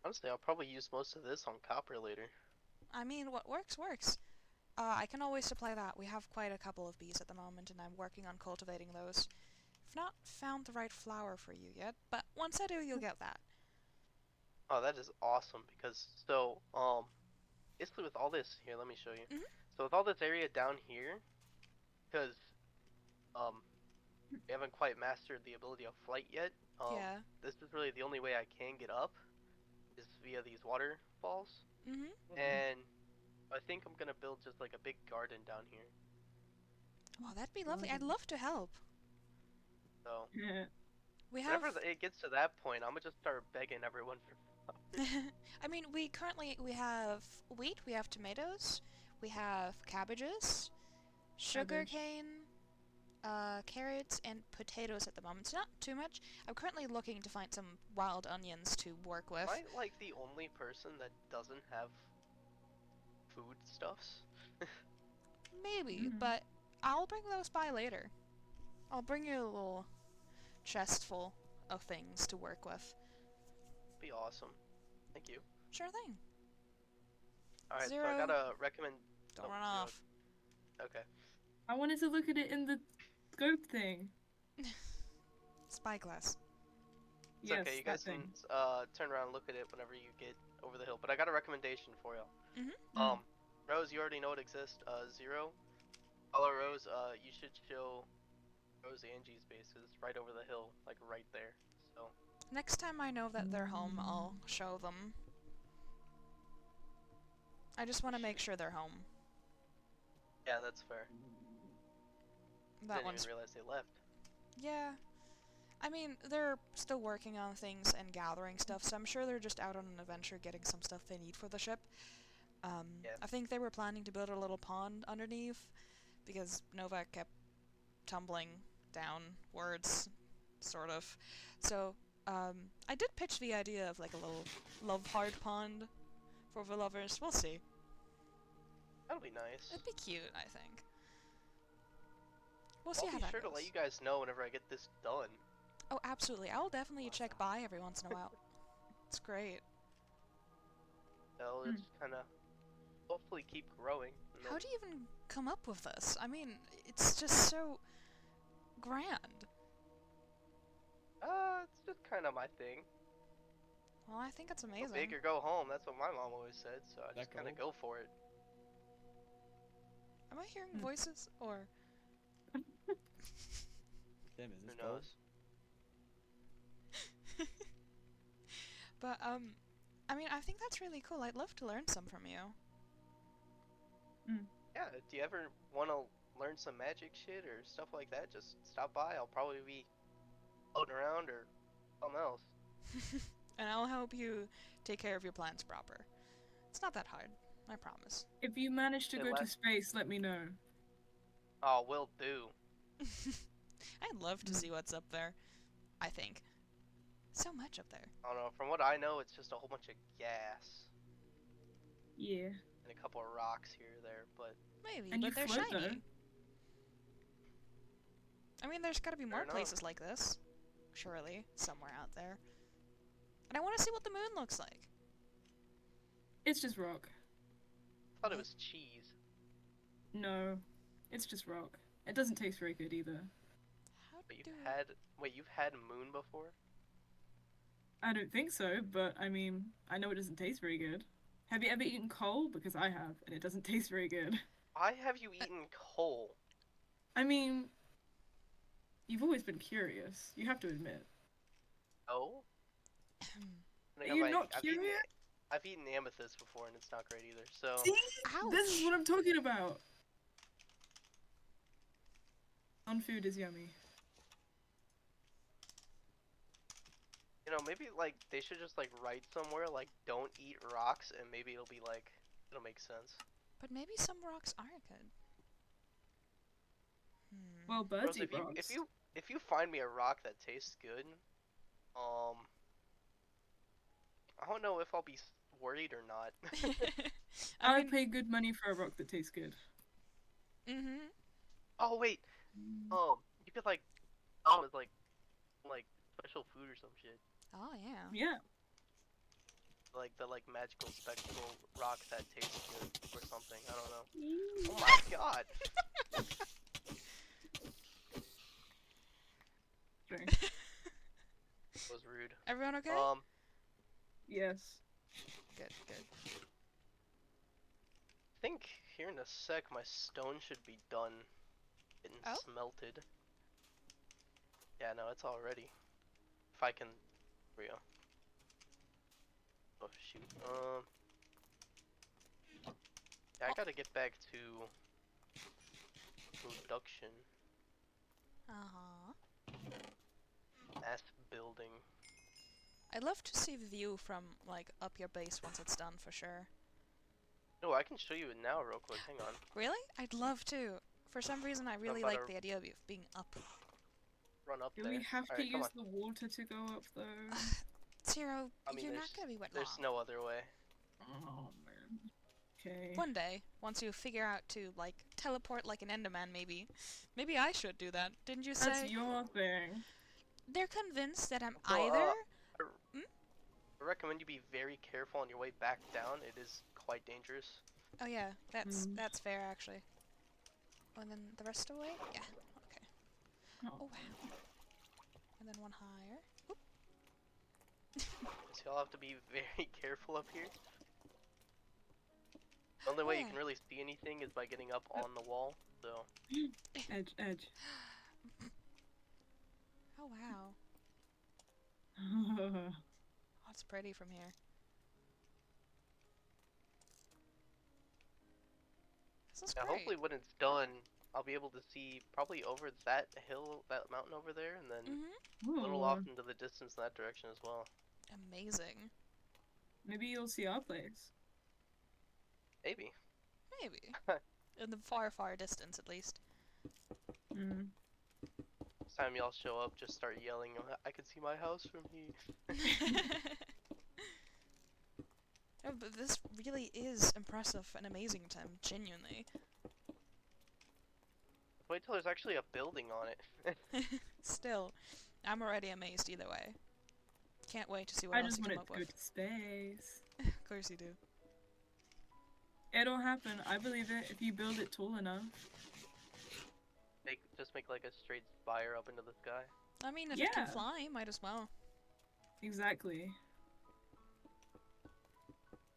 Honestly, I'll probably use most of this on copper later. I mean, what works, works. I can always supply that. We have quite a couple of bees at the moment, and I'm working on cultivating those. I've not found the right flower for you yet, but once I do, you'll get that. Oh, that is awesome because basically with all this here, let me show you. Mhm. So with all this area down here, because um we haven't quite mastered the ability of flight yet. Yeah. This is really the only way I can get up is via these waterfalls, Mm-hmm. and I think I'm gonna build just like a big garden down here. Oh, that'd be lovely. I'd love to help. So Yeah. We have... whenever it gets to that point, I'm gonna just start begging everyone for I mean, we have wheat, we have tomatoes, we have cabbages, sugarcane, carrots, and potatoes at the moment. It's not too much. I'm currently looking to find some wild onions to work with. Am I like the only person that doesn't have food stuffs? Maybe, Mhm. but I'll bring those by later. I'll bring you a little chest full of things to work with. Be awesome. Thank you. Sure thing. Alright, so I Zero. gotta recommend. Don't Oh, run Zero. off. Okay. I wanted to look at it in the scope thing. Spyglass. It's Yes, okay, you that guys can thing. turn around and look at it whenever you get over the hill. But I got a recommendation for y'all. Mm-hmm. Rose, you already know it exists. Zero. Follow Rose, you should show Rose Angie's bases right over the hill, like right there. So Next time I know that they're home, I'll show them. I just want to make sure they're home. yeah, that's fair. That Didn't one's... even realize they left. Yeah. I mean, they're still working on things and gathering stuff, so I'm sure they're just out on an adventure getting some stuff they need for the ship. Yeah. I think they were planning to build a little pond underneath, because Nova kept tumbling downwards, sort of. So, I did pitch the idea of like a little love heart pond for the lovers. We'll see. That'll be nice. It'd be cute, I think. We'll see I'll how be that sure goes. to let you guys know whenever I get this done. Oh, absolutely. I'll definitely check by every once in a while. It's great. They'll just kind of hopefully keep growing. And How then, do you even come up with this? I mean, it's just so grand. it's just kind of my thing. Well, I think it's Go amazing. big or go home. That's what my mom always said. So I That just kind of cool? go for it. Am I hearing voices, or... Tim, is Who this gold? knows? But, I mean, I think that's really cool. I'd love to learn some from you. Yeah. Do you ever want to learn some magic shit or stuff like that? Just stop by. I'll probably be floating around or something else. And I'll help you take care of your plants proper. It's not that hard, I promise. If you manage to Hey, go to Les. space, let me know. Oh, will do. I'd love to see what's up there, I think. So much up there. I don't know. From what I know, it's just a whole bunch of gas Yeah. and a couple of rocks here or there. But Maybe, And you but they're float, shiny. though. I mean, there's gotta be more Fair enough. places like this. Surely, somewhere out there. And I want to see what the moon looks like. It's just rock. I thought it was cheese. No, it's just rock. It doesn't taste very good either. How But do... you've had moon before? I don't think so, but I mean, I know it doesn't taste very good. Have you ever eaten coal? Because I have, and it doesn't taste very good. Why have you eaten coal? I mean, you've always been curious. You have to admit. Oh? Are you not curious? I've eaten amethyst before and it's not great either, so... See? Ouch. This is what I'm talking about. Non-food is yummy. You know, maybe, like, they should just, like, write somewhere, like, don't eat rocks, and maybe it'll be, like, it'll make sense. But maybe some rocks are good. Well, birds Rose, eat rocks. if you find me a rock that tastes good, I don't know if I'll be worried or not. I would pay good money for a rock that tastes good. Mm-hmm. Oh, wait, you could, like, with, like, special food or some shit. Oh, yeah. Yeah. Like the magical spectacle rock that tastes good or something. I don't know. Oh my god. Sorry. That was rude. Everyone okay? Yes. Good, good. I think here in a sec my stone should be done getting Oh? smelted. Yeah, no, it's all ready. If I can, here we go. Oh shoot. Yeah, I gotta get back to production. Uh-huh. Mass building. I'd love to see the view from, like, up your base once it's done, for sure. No, I can show you it now real quick. Hang on. Really? I'd love to. For some reason, I really about like a- the idea of being up. Run up Do there. we have to Alright, come use on. the water to go up though? Zero, I mean, you're not gonna be wet there's long. no other way. Oh man. Okay. One day, once you figure out to, like, teleport like an Enderman, maybe. Maybe I should do that. Didn't you say? That's your thing. They're convinced that I'm Well, either... I recommend you be very careful on your way back down. It is quite dangerous. Oh yeah, that's fair, actually. Oh, and then the rest of the way? Yeah, okay. Oh. Oh, wow. And then one higher. Oop. So you'll have to be very careful up here. The only way you can really see anything is by getting up on the wall, so... Edge, edge. Oh, wow. Oh, it's pretty from here. This is Yeah, great. hopefully when it's done, I'll be able to see probably over that hill, that mountain over there, and then Mm-hmm. a little off into the distance in that direction as well. Amazing. Maybe you'll see our place. Maybe. Maybe. In the far, far distance, at least. Mm. Next time y'all show up, just start yelling, I can see my house from here. No, but this really is impressive and amazing to him, genuinely. Wait till there's actually a building on it. Still, I'm already amazed either way. Can't wait to see what I else just you want come it up to go with. to space. Of course you do. It'll happen. I believe it if you build it tall enough. Just make like a straight spire up into the sky. I mean, if it can Yeah. fly, might as well. Exactly.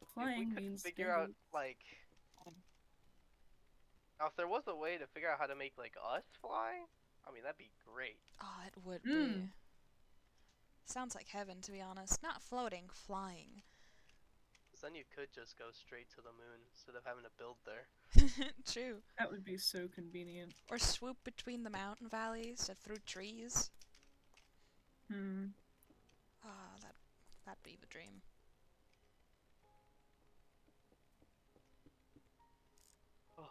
If Flying we could means figure out, space. like... Now, if there was a way to figure out how to make, like, us fly, I mean, that'd be great. Oh, it would be. Mm. Sounds like heaven, to be honest. Not floating, flying. Because then you could just go straight to the moon instead of having to build there. True. That would be so convenient. Or swoop between the mountain valleys or through trees. Hmm. Ah, that'd be the dream. Oh.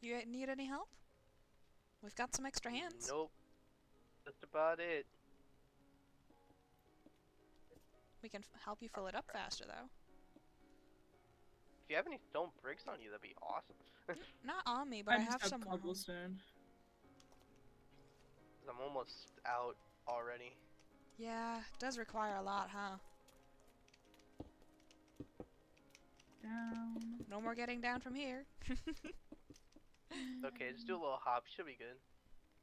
You need any help? We've got some extra hands. Nope. That's about it. We can help you fill it up faster, though. If you have any stone bricks on you, that'd be awesome. Not on me, but I just have some more. cobblestone. 'Cause I'm almost out already. Yeah, it does require a lot, huh? Down. No more getting down from here. Okay, just do a little hop. Should be good.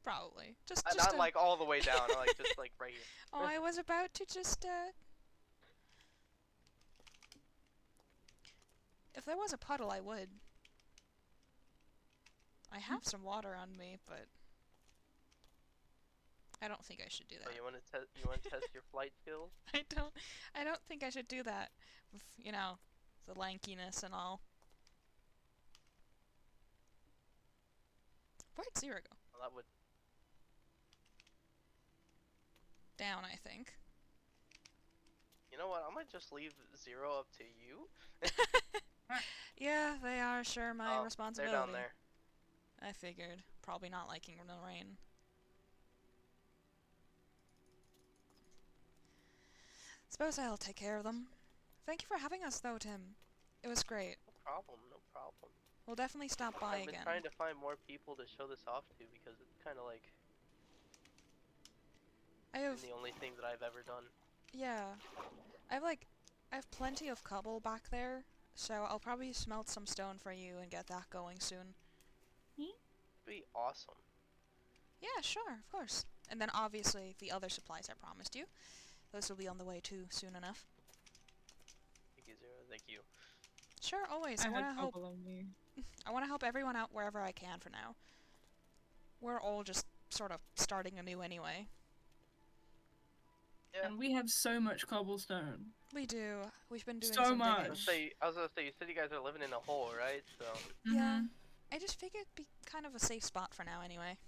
Probably. Just Not a... like all the way down. Like just like right here. Oh, I was about to just, If there was a puddle, I would. I have some water on me, but... I don't think I should do So that. you want to test your flight skills? I don't think I should do that. With, you know, the lankiness and all. Where'd Zero go? Well, that would. Down, I think. You know what? I might just leave Zero up to you. Yeah, they are sure my responsibility. They're down there. I figured. Probably not liking the rain. Suppose I'll take care of them. Thank you for having us, though, Tim. It was great. No problem, no problem. We'll definitely stop by I've been again. trying to find more people to show this off to because it's kind of like the only thing that I've ever done. Yeah. I have plenty of cobble back there, so I'll probably smelt some stone for you and get that going soon. Be awesome. Yeah, sure, of course. And then obviously the other supplies I promised you. Those will be on the way too soon enough. Thank you, Zero. Thank you. Sure, always. I want to help. I want to help everyone out wherever I can for now. We're all just sort of starting anew anyway. Yeah. And we have so much cobblestone. We do. We've been doing So some much. digging. I was gonna say, you said you guys are living in a hole, right? So. Yeah. I just figured it'd be kind of a safe spot for now anyway.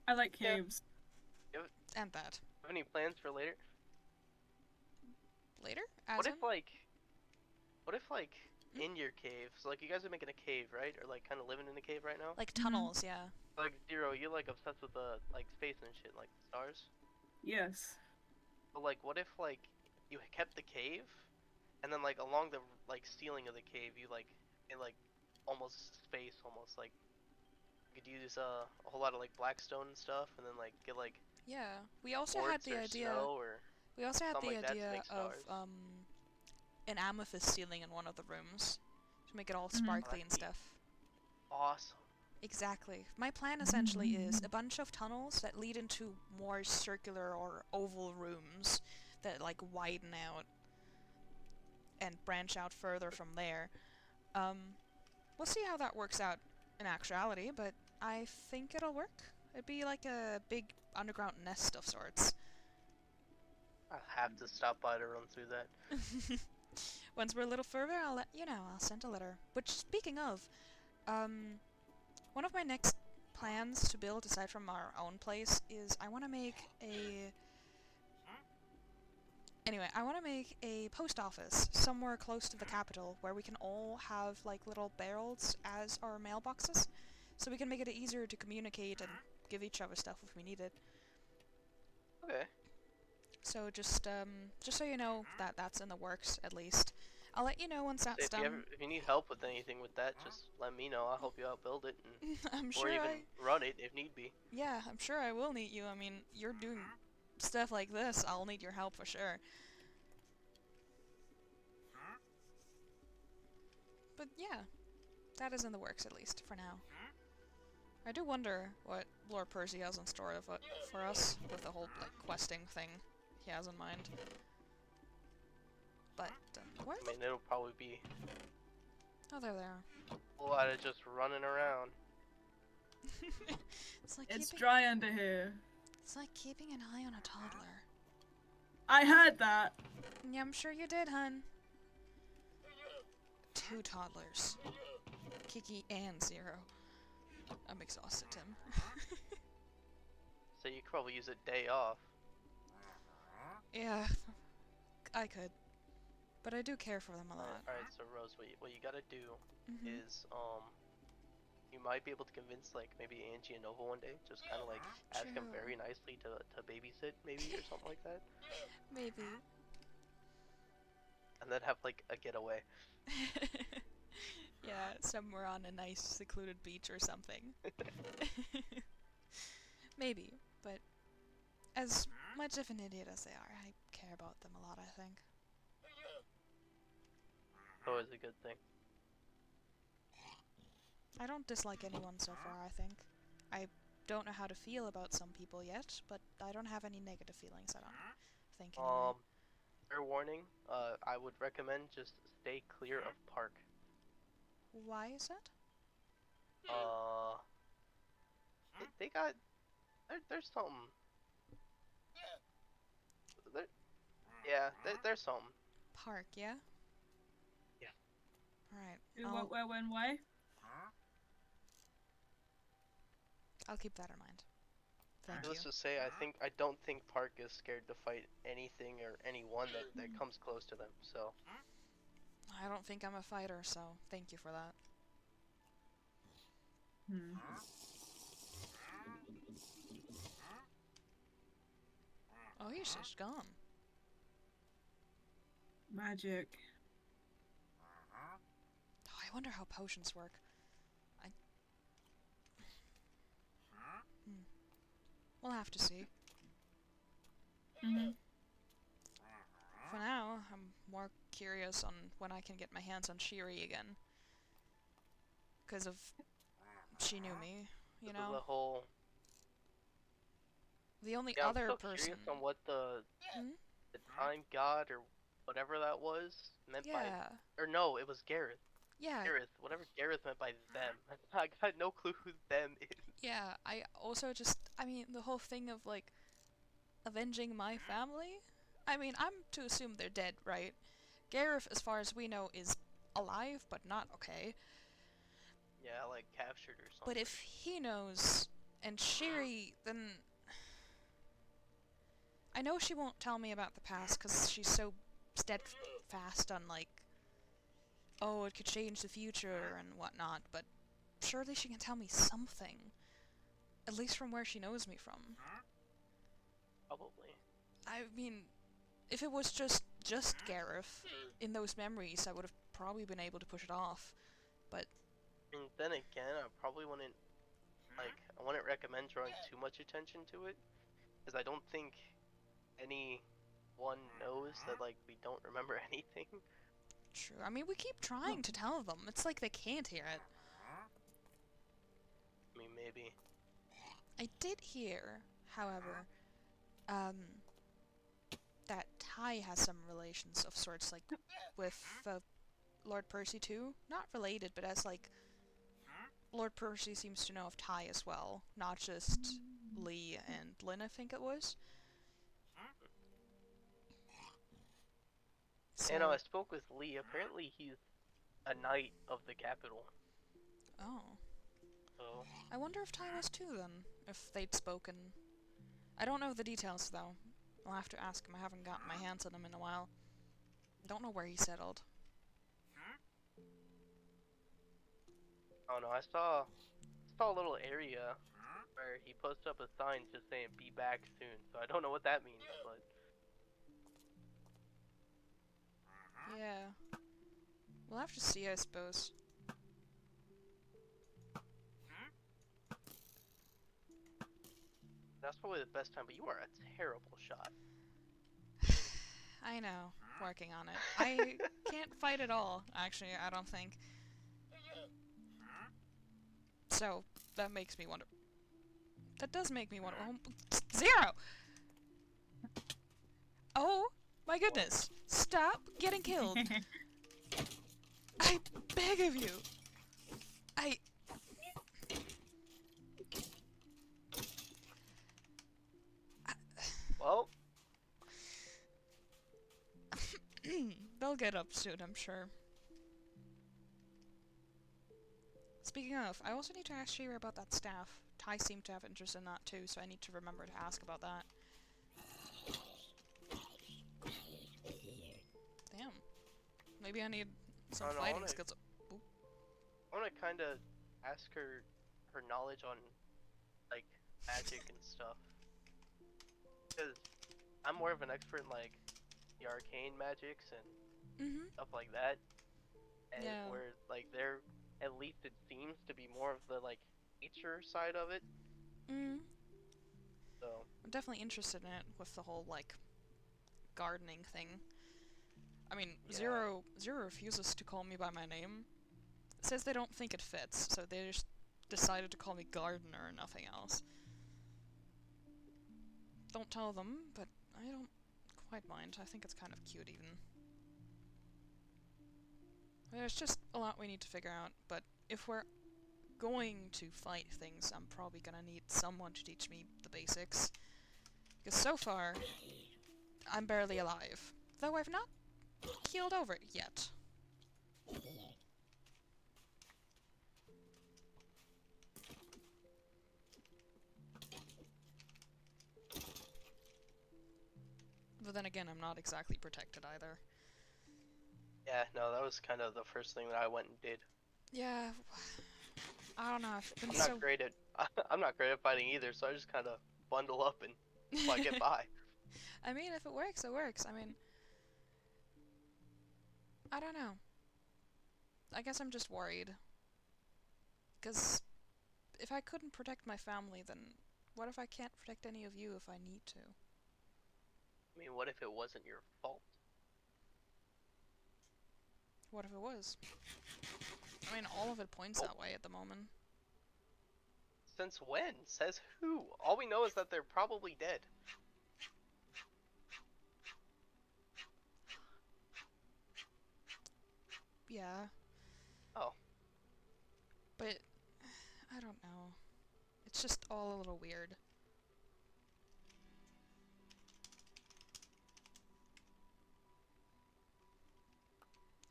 I like caves. And that. Have any plans for later? Later? What if like in your cave? So like you guys are making a cave, right? Or like kind of living in a cave right now? Like tunnels, yeah. Like Zero, you're like obsessed with the like space and shit, like stars. Yes. But like, what if like you kept the cave, and then like along the like ceiling of the cave, you like in like almost space, almost like you could use a whole lot of like blackstone and stuff, and then like get like Yeah. We also had quartz the or idea. snow or We also had something the like that to idea make of stars. an amethyst ceiling in one of the rooms to make it all sparkly and stuff. Awesome. Exactly. My plan essentially is a bunch of tunnels that lead into more circular or oval rooms that like widen out and branch out further from there. We'll see how that works out in actuality, but I think it'll work. It'd be like a big underground nest of sorts. I'll have to stop by to run through that. Once we're a little further, I'll let you know. I'll send a letter. Which, speaking of, one of my next plans to build, aside from our own place, is I want to make a... Anyway, I want to make a post office somewhere close to the capital where we can all have, like, little barrels as our mailboxes, so we can make it easier to communicate and give each other stuff if we need it. Okay. So just so you know that that's in the works, at least. I'll let you know once that's done. If you need help with anything with that, just let me know. I'll help you out build it, and I'm or sure even run it if need be. Yeah, I'm sure I will need you. I mean, you're doing stuff like this. I'll need your help for sure. But yeah, that is in the works at least for now. I do wonder what Lord Percy has in store for us with the whole like questing thing he has in mind. But where? I mean, it'll probably be Oh, there they are. a lot of just running around. It's dry under here. It's like keeping an eye on a toddler. I heard that. Yeah, I'm sure you did, hun. 2 toddlers. Kiki and Zero. I'm exhausted, Tim. So you could probably use a day off. Yeah, I could. But I do care for them a lot. Alright, so Rose, what you gotta do is, you might be able to convince, like, maybe Angie and Nova one day. Just kind of, like, ask them very nicely to babysit, maybe, or something like that. Maybe. and then have like a getaway. Yeah, somewhere on a nice secluded beach or something. Maybe, but as much of an idiot as they are, I care about them a lot, I think. Always a good thing. I don't dislike anyone so far, I think. I don't know how to feel about some people yet, but I don't have any negative feelings, I don't think, anyway. Fair warning, I would recommend just stay clear of park. Why is that? They got, there's something. There, yeah, there's something. Park, yeah? Yeah. Alright, What, where, when, why? I'll keep that in mind. Thank you. Let's just say I don't think Park is scared to fight anything or anyone that comes close to them. So I don't think I'm a fighter, so thank you for that. Hmm. Oh, he's just gone. Magic. Oh, I wonder how potions work. We'll have to see. Mm-hmm. For now, I'm more curious on when I can get my hands on Shiri again. Because of... she knew me, you know? the whole. The only Yeah, other I'm still person... curious on what the Hmm? time god or whatever that was meant by. Yeah. Or no, it was Gareth. Yeah. Gareth, whatever Gareth meant by them. I got no clue who them is. Yeah, I also just... I mean, the whole thing of, like, avenging my family? I mean, I'm to assume they're dead, right? Gareth, as far as we know, is alive, but not okay. Yeah, like captured or something. But if he knows, and Shiri, then... I know she won't tell me about the past, because she's so steadfast on, like, oh, it could change the future and whatnot, but surely she can tell me something. At least from where she knows me from. Probably. I mean, if it was just Gareth in those memories, I would have probably been able to push it off. But And then again, I probably wouldn't I wouldn't recommend drawing too much attention to it, because I don't think anyone knows that like we don't remember anything. true. I mean, we keep trying to tell them. It's like they can't hear it. I mean, maybe. I did hear, however, that Ty has some relations of sorts, like, with Lord Percy too. Not related, but as, like, Lord Percy seems to know of Ty as well. Not just Lee and Lynn, I think it was. So, You know, I spoke with Lee. Apparently, he's a knight of the capital. oh. So I wonder if Ty was too, then. If they'd spoken. I don't know the details, though. I'll have to ask him. I haven't gotten my hands on him in a while. Don't know where he settled. I don't know. I saw a little area where he posted up a sign just saying "Be back soon." So I don't know what that means, but Yeah. We'll have to see, I suppose. that's probably the best time. But you are a terrible shot. I know. Working on it. I can't fight at all, actually, I don't think. So, that makes me wonder. That does make me wonder. Oh, 0! Oh, my goodness. Stop getting killed. I beg of you. Well, They'll get up soon, I'm sure. Speaking of, I also need to ask Shira about that staff. Ty seemed to have interest in that too, so I need to remember to ask about that. Damn. Maybe I need some I don't know, fighting skills. I want to kind of ask her knowledge on like magic and stuff, because I'm more of an expert in like the arcane magics and Mm-hmm. stuff like that. And Yeah. where like they're, at least it seems to be more of the like nature side of it. Mm. So I'm definitely interested in it with the whole, like, gardening thing. I mean, yeah. Zero refuses to call me by my name. Says they don't think it fits, so they just decided to call me gardener and nothing else. Don't tell them, but I don't quite mind. I think it's kind of cute even. There's just a lot we need to figure out, but if we're going to fight things, I'm probably gonna need someone to teach me the basics. Because so far, I'm barely alive. Though I've not healed over it yet. But then again, I'm not exactly protected either. Yeah, no, that was kind of the first thing that I went and did. Yeah, I don't know, I've been I'm so... not great at I'm not great at fighting either, so I just kind of bundle up and I get by. I mean, if it works, it works. I mean... I don't know. I guess I'm just worried. Because if I couldn't protect my family, then what if I can't protect any of you if I need to? I mean, what if it wasn't your fault? What if it was? I mean, all of it points that way at the moment. Since when? Says who? All we know is that they're probably dead. Yeah. Oh. But, I don't know. It's just all a little weird.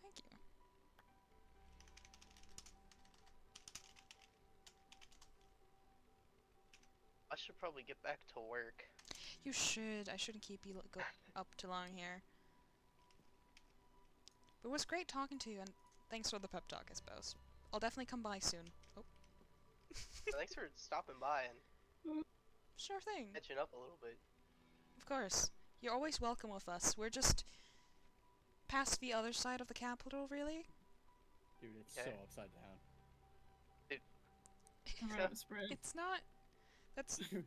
Thank you. I should probably get back to work. You should. I shouldn't keep you up too long here. But it was great talking to you, and thanks for the pep talk, I suppose. I'll definitely come by soon. Oh. Thanks for stopping by and Sure thing. catching up a little bit. Of course. You're always welcome with us. We're just past the other side of the capital, really. Dude, it's Okay. so upside down. Alright, spread. It's not... That's... Dude,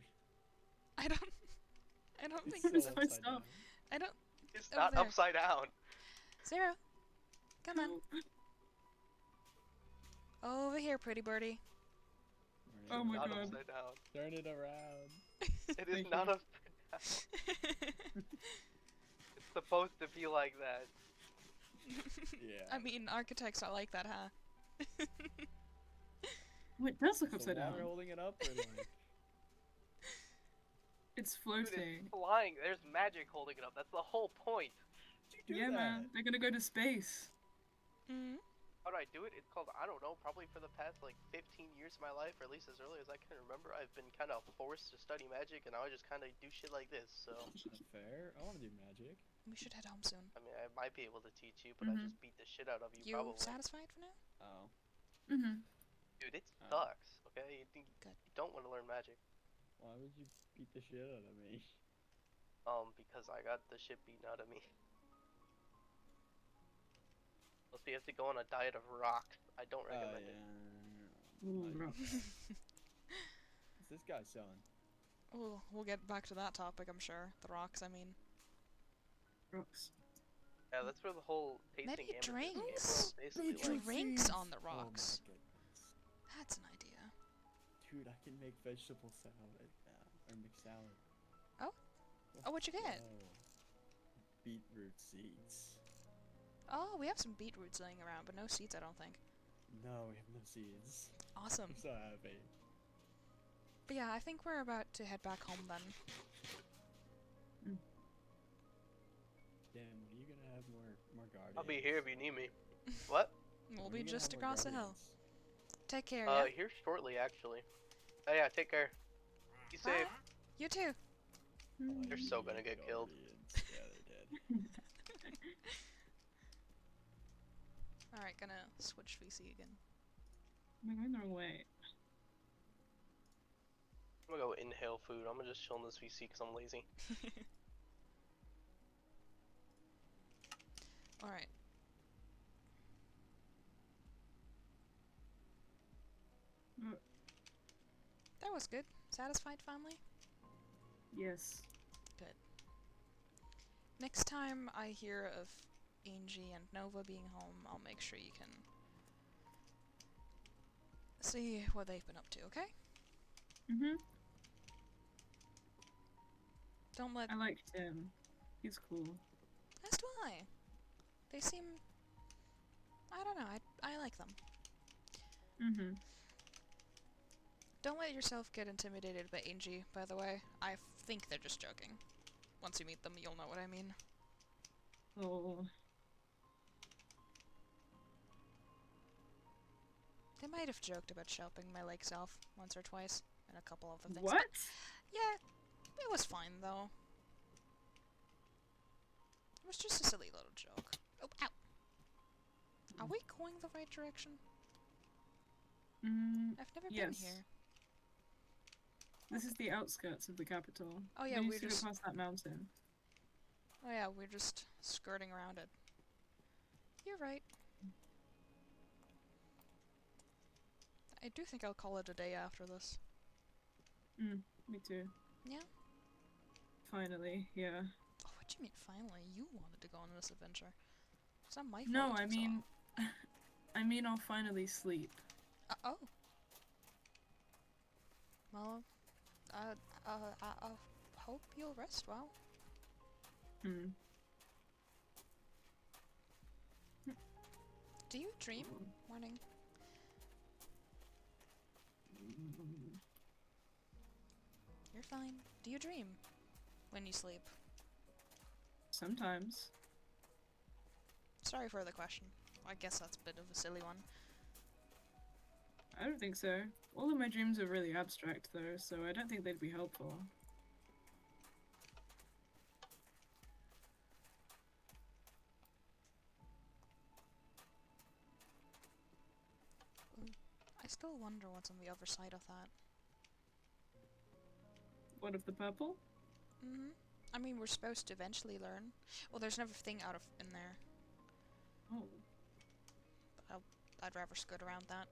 I don't it's think... What so is my upside stuff? down. I don't... It's Over not there. upside down. Zero. Come on. No. Over here, pretty birdie. Oh my Not god. upside down. Turn it around. It is Thank not you. upside down. It's supposed to be like that. Yeah. I mean, architects are like that, huh? Oh, it does look Is the upside down. water holding it up or like... It's Dude, it's floating. flying. There's magic holding it up. That's the whole point. How'd you do Yeah, that? man. They're gonna go to space. Mm. How do I do it? It's called, I don't know, probably for the past like 15 years of my life, or at least as early as I can remember, I've been kind of forced to study magic, and now I just kind of do shit like this, so... That's fair. I want to do magic. We should head home soon. I mean, I might be able to teach you, but I just beat the shit out of you, You probably. satisfied for now? Oh. Mm-hmm. Dude, it Oh. sucks, okay? Good. You don't want to learn magic. Why would you beat the shit out of me? Because I got the shit beaten out of me. Plus, we have to go on a diet of rocks. I don't recommend it. Yeah. Ooh, Like, rocks. what's this guy selling? We'll get back to that topic, I'm sure. The rocks, I mean. Rocks. Yeah, that's where the whole tasting Maybe amethyst drinks. game is basically like... Drinks on the Oh my rocks. goodness. That's an idea. Dude, I can make vegetable salad now. Or mixed salad. Oh? Oh, what'd you get? Whoa. Beetroot seeds. Oh, we have some beetroots laying around, but no seeds, I don't think. No, we have no seeds. Awesome. I'm so happy. But yeah, I think we're about to head back home then. Dan, when are you gonna have more guardians? I'll be here if you need me. What? We'll When are be you gonna just have more across the hill. guardians? Take care, yeah? Here shortly, actually. Oh yeah, take care. Be Bye. safe. You too. They're so gonna get killed. Guardians. Yeah, they're dead. Alright, gonna switch VC again. Am I going the wrong way? I'm gonna go inhale food. I'm gonna just chill in this VC because I'm lazy. Alright, That was good. Satisfied finally? Yes. Next time I hear of Angie and Nova being home, I'll make sure you can see what they've been up to, okay? Mhm. Don't let... I like Tim. He's cool. As do I. They seem... I don't know, I like them. Mhm. Don't let yourself get intimidated by Angie, by the way. I think they're just joking. Once you meet them, you'll know what I mean. Oh. They might have joked about chopping my legs off once or twice, and a couple other things. What? But yeah, it was fine, though. It was just a silly little joke. Oh, ow! Are we going the right direction? I've never been Yes. here. This is the outskirts of the capital. Oh yeah, we we're used to just... go past that mountain. Oh yeah, we're just skirting around it. You're right. I do think I'll call it a day after this. Me too. Yeah? Finally, yeah. Oh, what do you mean finally? You wanted to go on this adventure. It's not my fault. No, it I took so mean... I mean I'll finally sleep. long. Oh. Well, I hope you'll rest well. Do you dream? Morning. You're fine. Do you dream when you sleep? Sometimes. Sorry for the question. I guess that's a bit of a silly one. I don't think so. All of my dreams are really abstract though, so I don't think they'd be helpful. I still wonder what's on the other side of that. What of the purple? I mean, we're supposed to eventually learn. Well, there's another thing out of in there. Oh. But I'd rather skirt around that.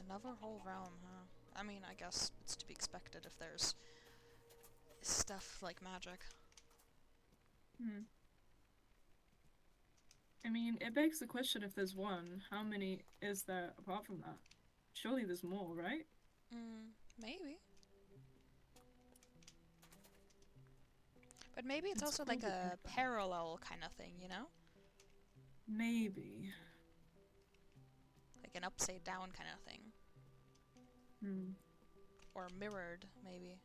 Another whole realm, huh? I mean, I guess it's to be expected if there's stuff like magic. I mean, it begs the question, if there's one, how many is there apart from that? Surely there's more, right? Maybe. But maybe it's also like cool to a think about. parallel kind of thing, you know? Maybe. Like an upside down kind of thing. Or mirrored, maybe.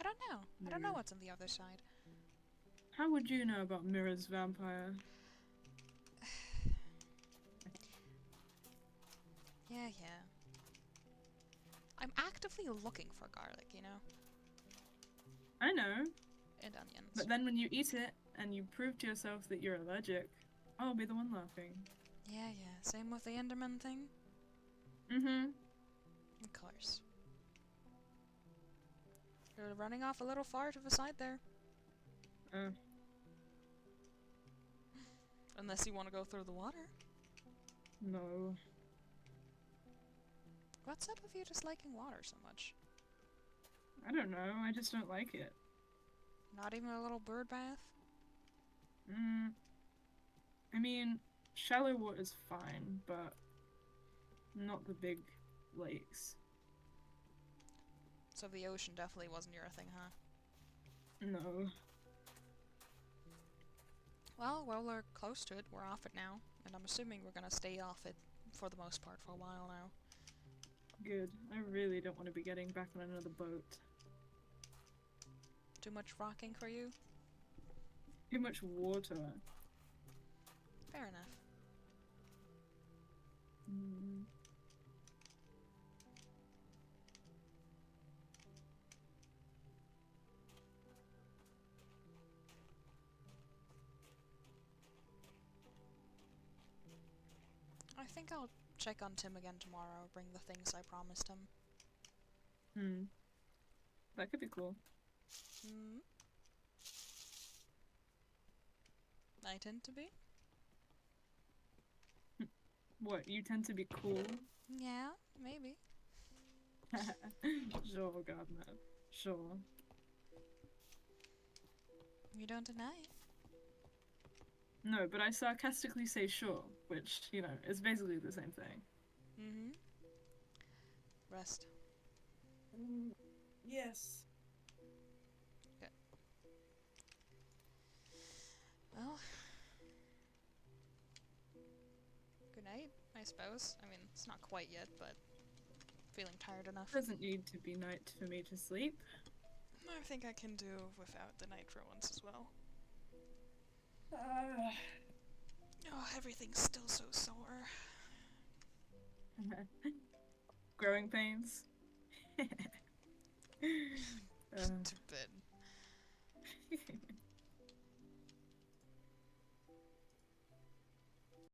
I don't know. I don't know Maybe. what's on the other side. How would you know about Mira's vampire? Yeah. I'm actively looking for garlic, you know? I know. And onions. But then when you eat it and you prove to yourself that you're allergic, I'll be the one laughing. Yeah. Same with the Enderman thing? Of course. You're running off a little far to the side there. Unless you want to go through the water. No. What's up with you disliking water so much? I don't know, I just don't like it. Not even a little bird bath? I mean, shallow water's fine, but not the big lakes. So the ocean definitely wasn't your thing, huh? No. Well, we're close to it. We're off it now. And I'm assuming we're gonna stay off it for the most part for a while now. Good. I really don't want to be getting back on another boat. Too much rocking for you? Too much water. Fair enough. I think I'll check on Tim again tomorrow, bring the things I promised him. That could be cool. I tend to be. What, you tend to be cool? Yeah, maybe. Sure, Gardner. Sure. You don't deny it. No, but I sarcastically say sure, which, you know, is basically the same thing. Mm-hmm. Rest. Yes. Well, good night, I suppose. I mean, it's not quite yet, but feeling tired enough. Doesn't need to be night for me to sleep. I think I can do without the night for once as well. Oh, everything's still so sore. Growing pains. To bed.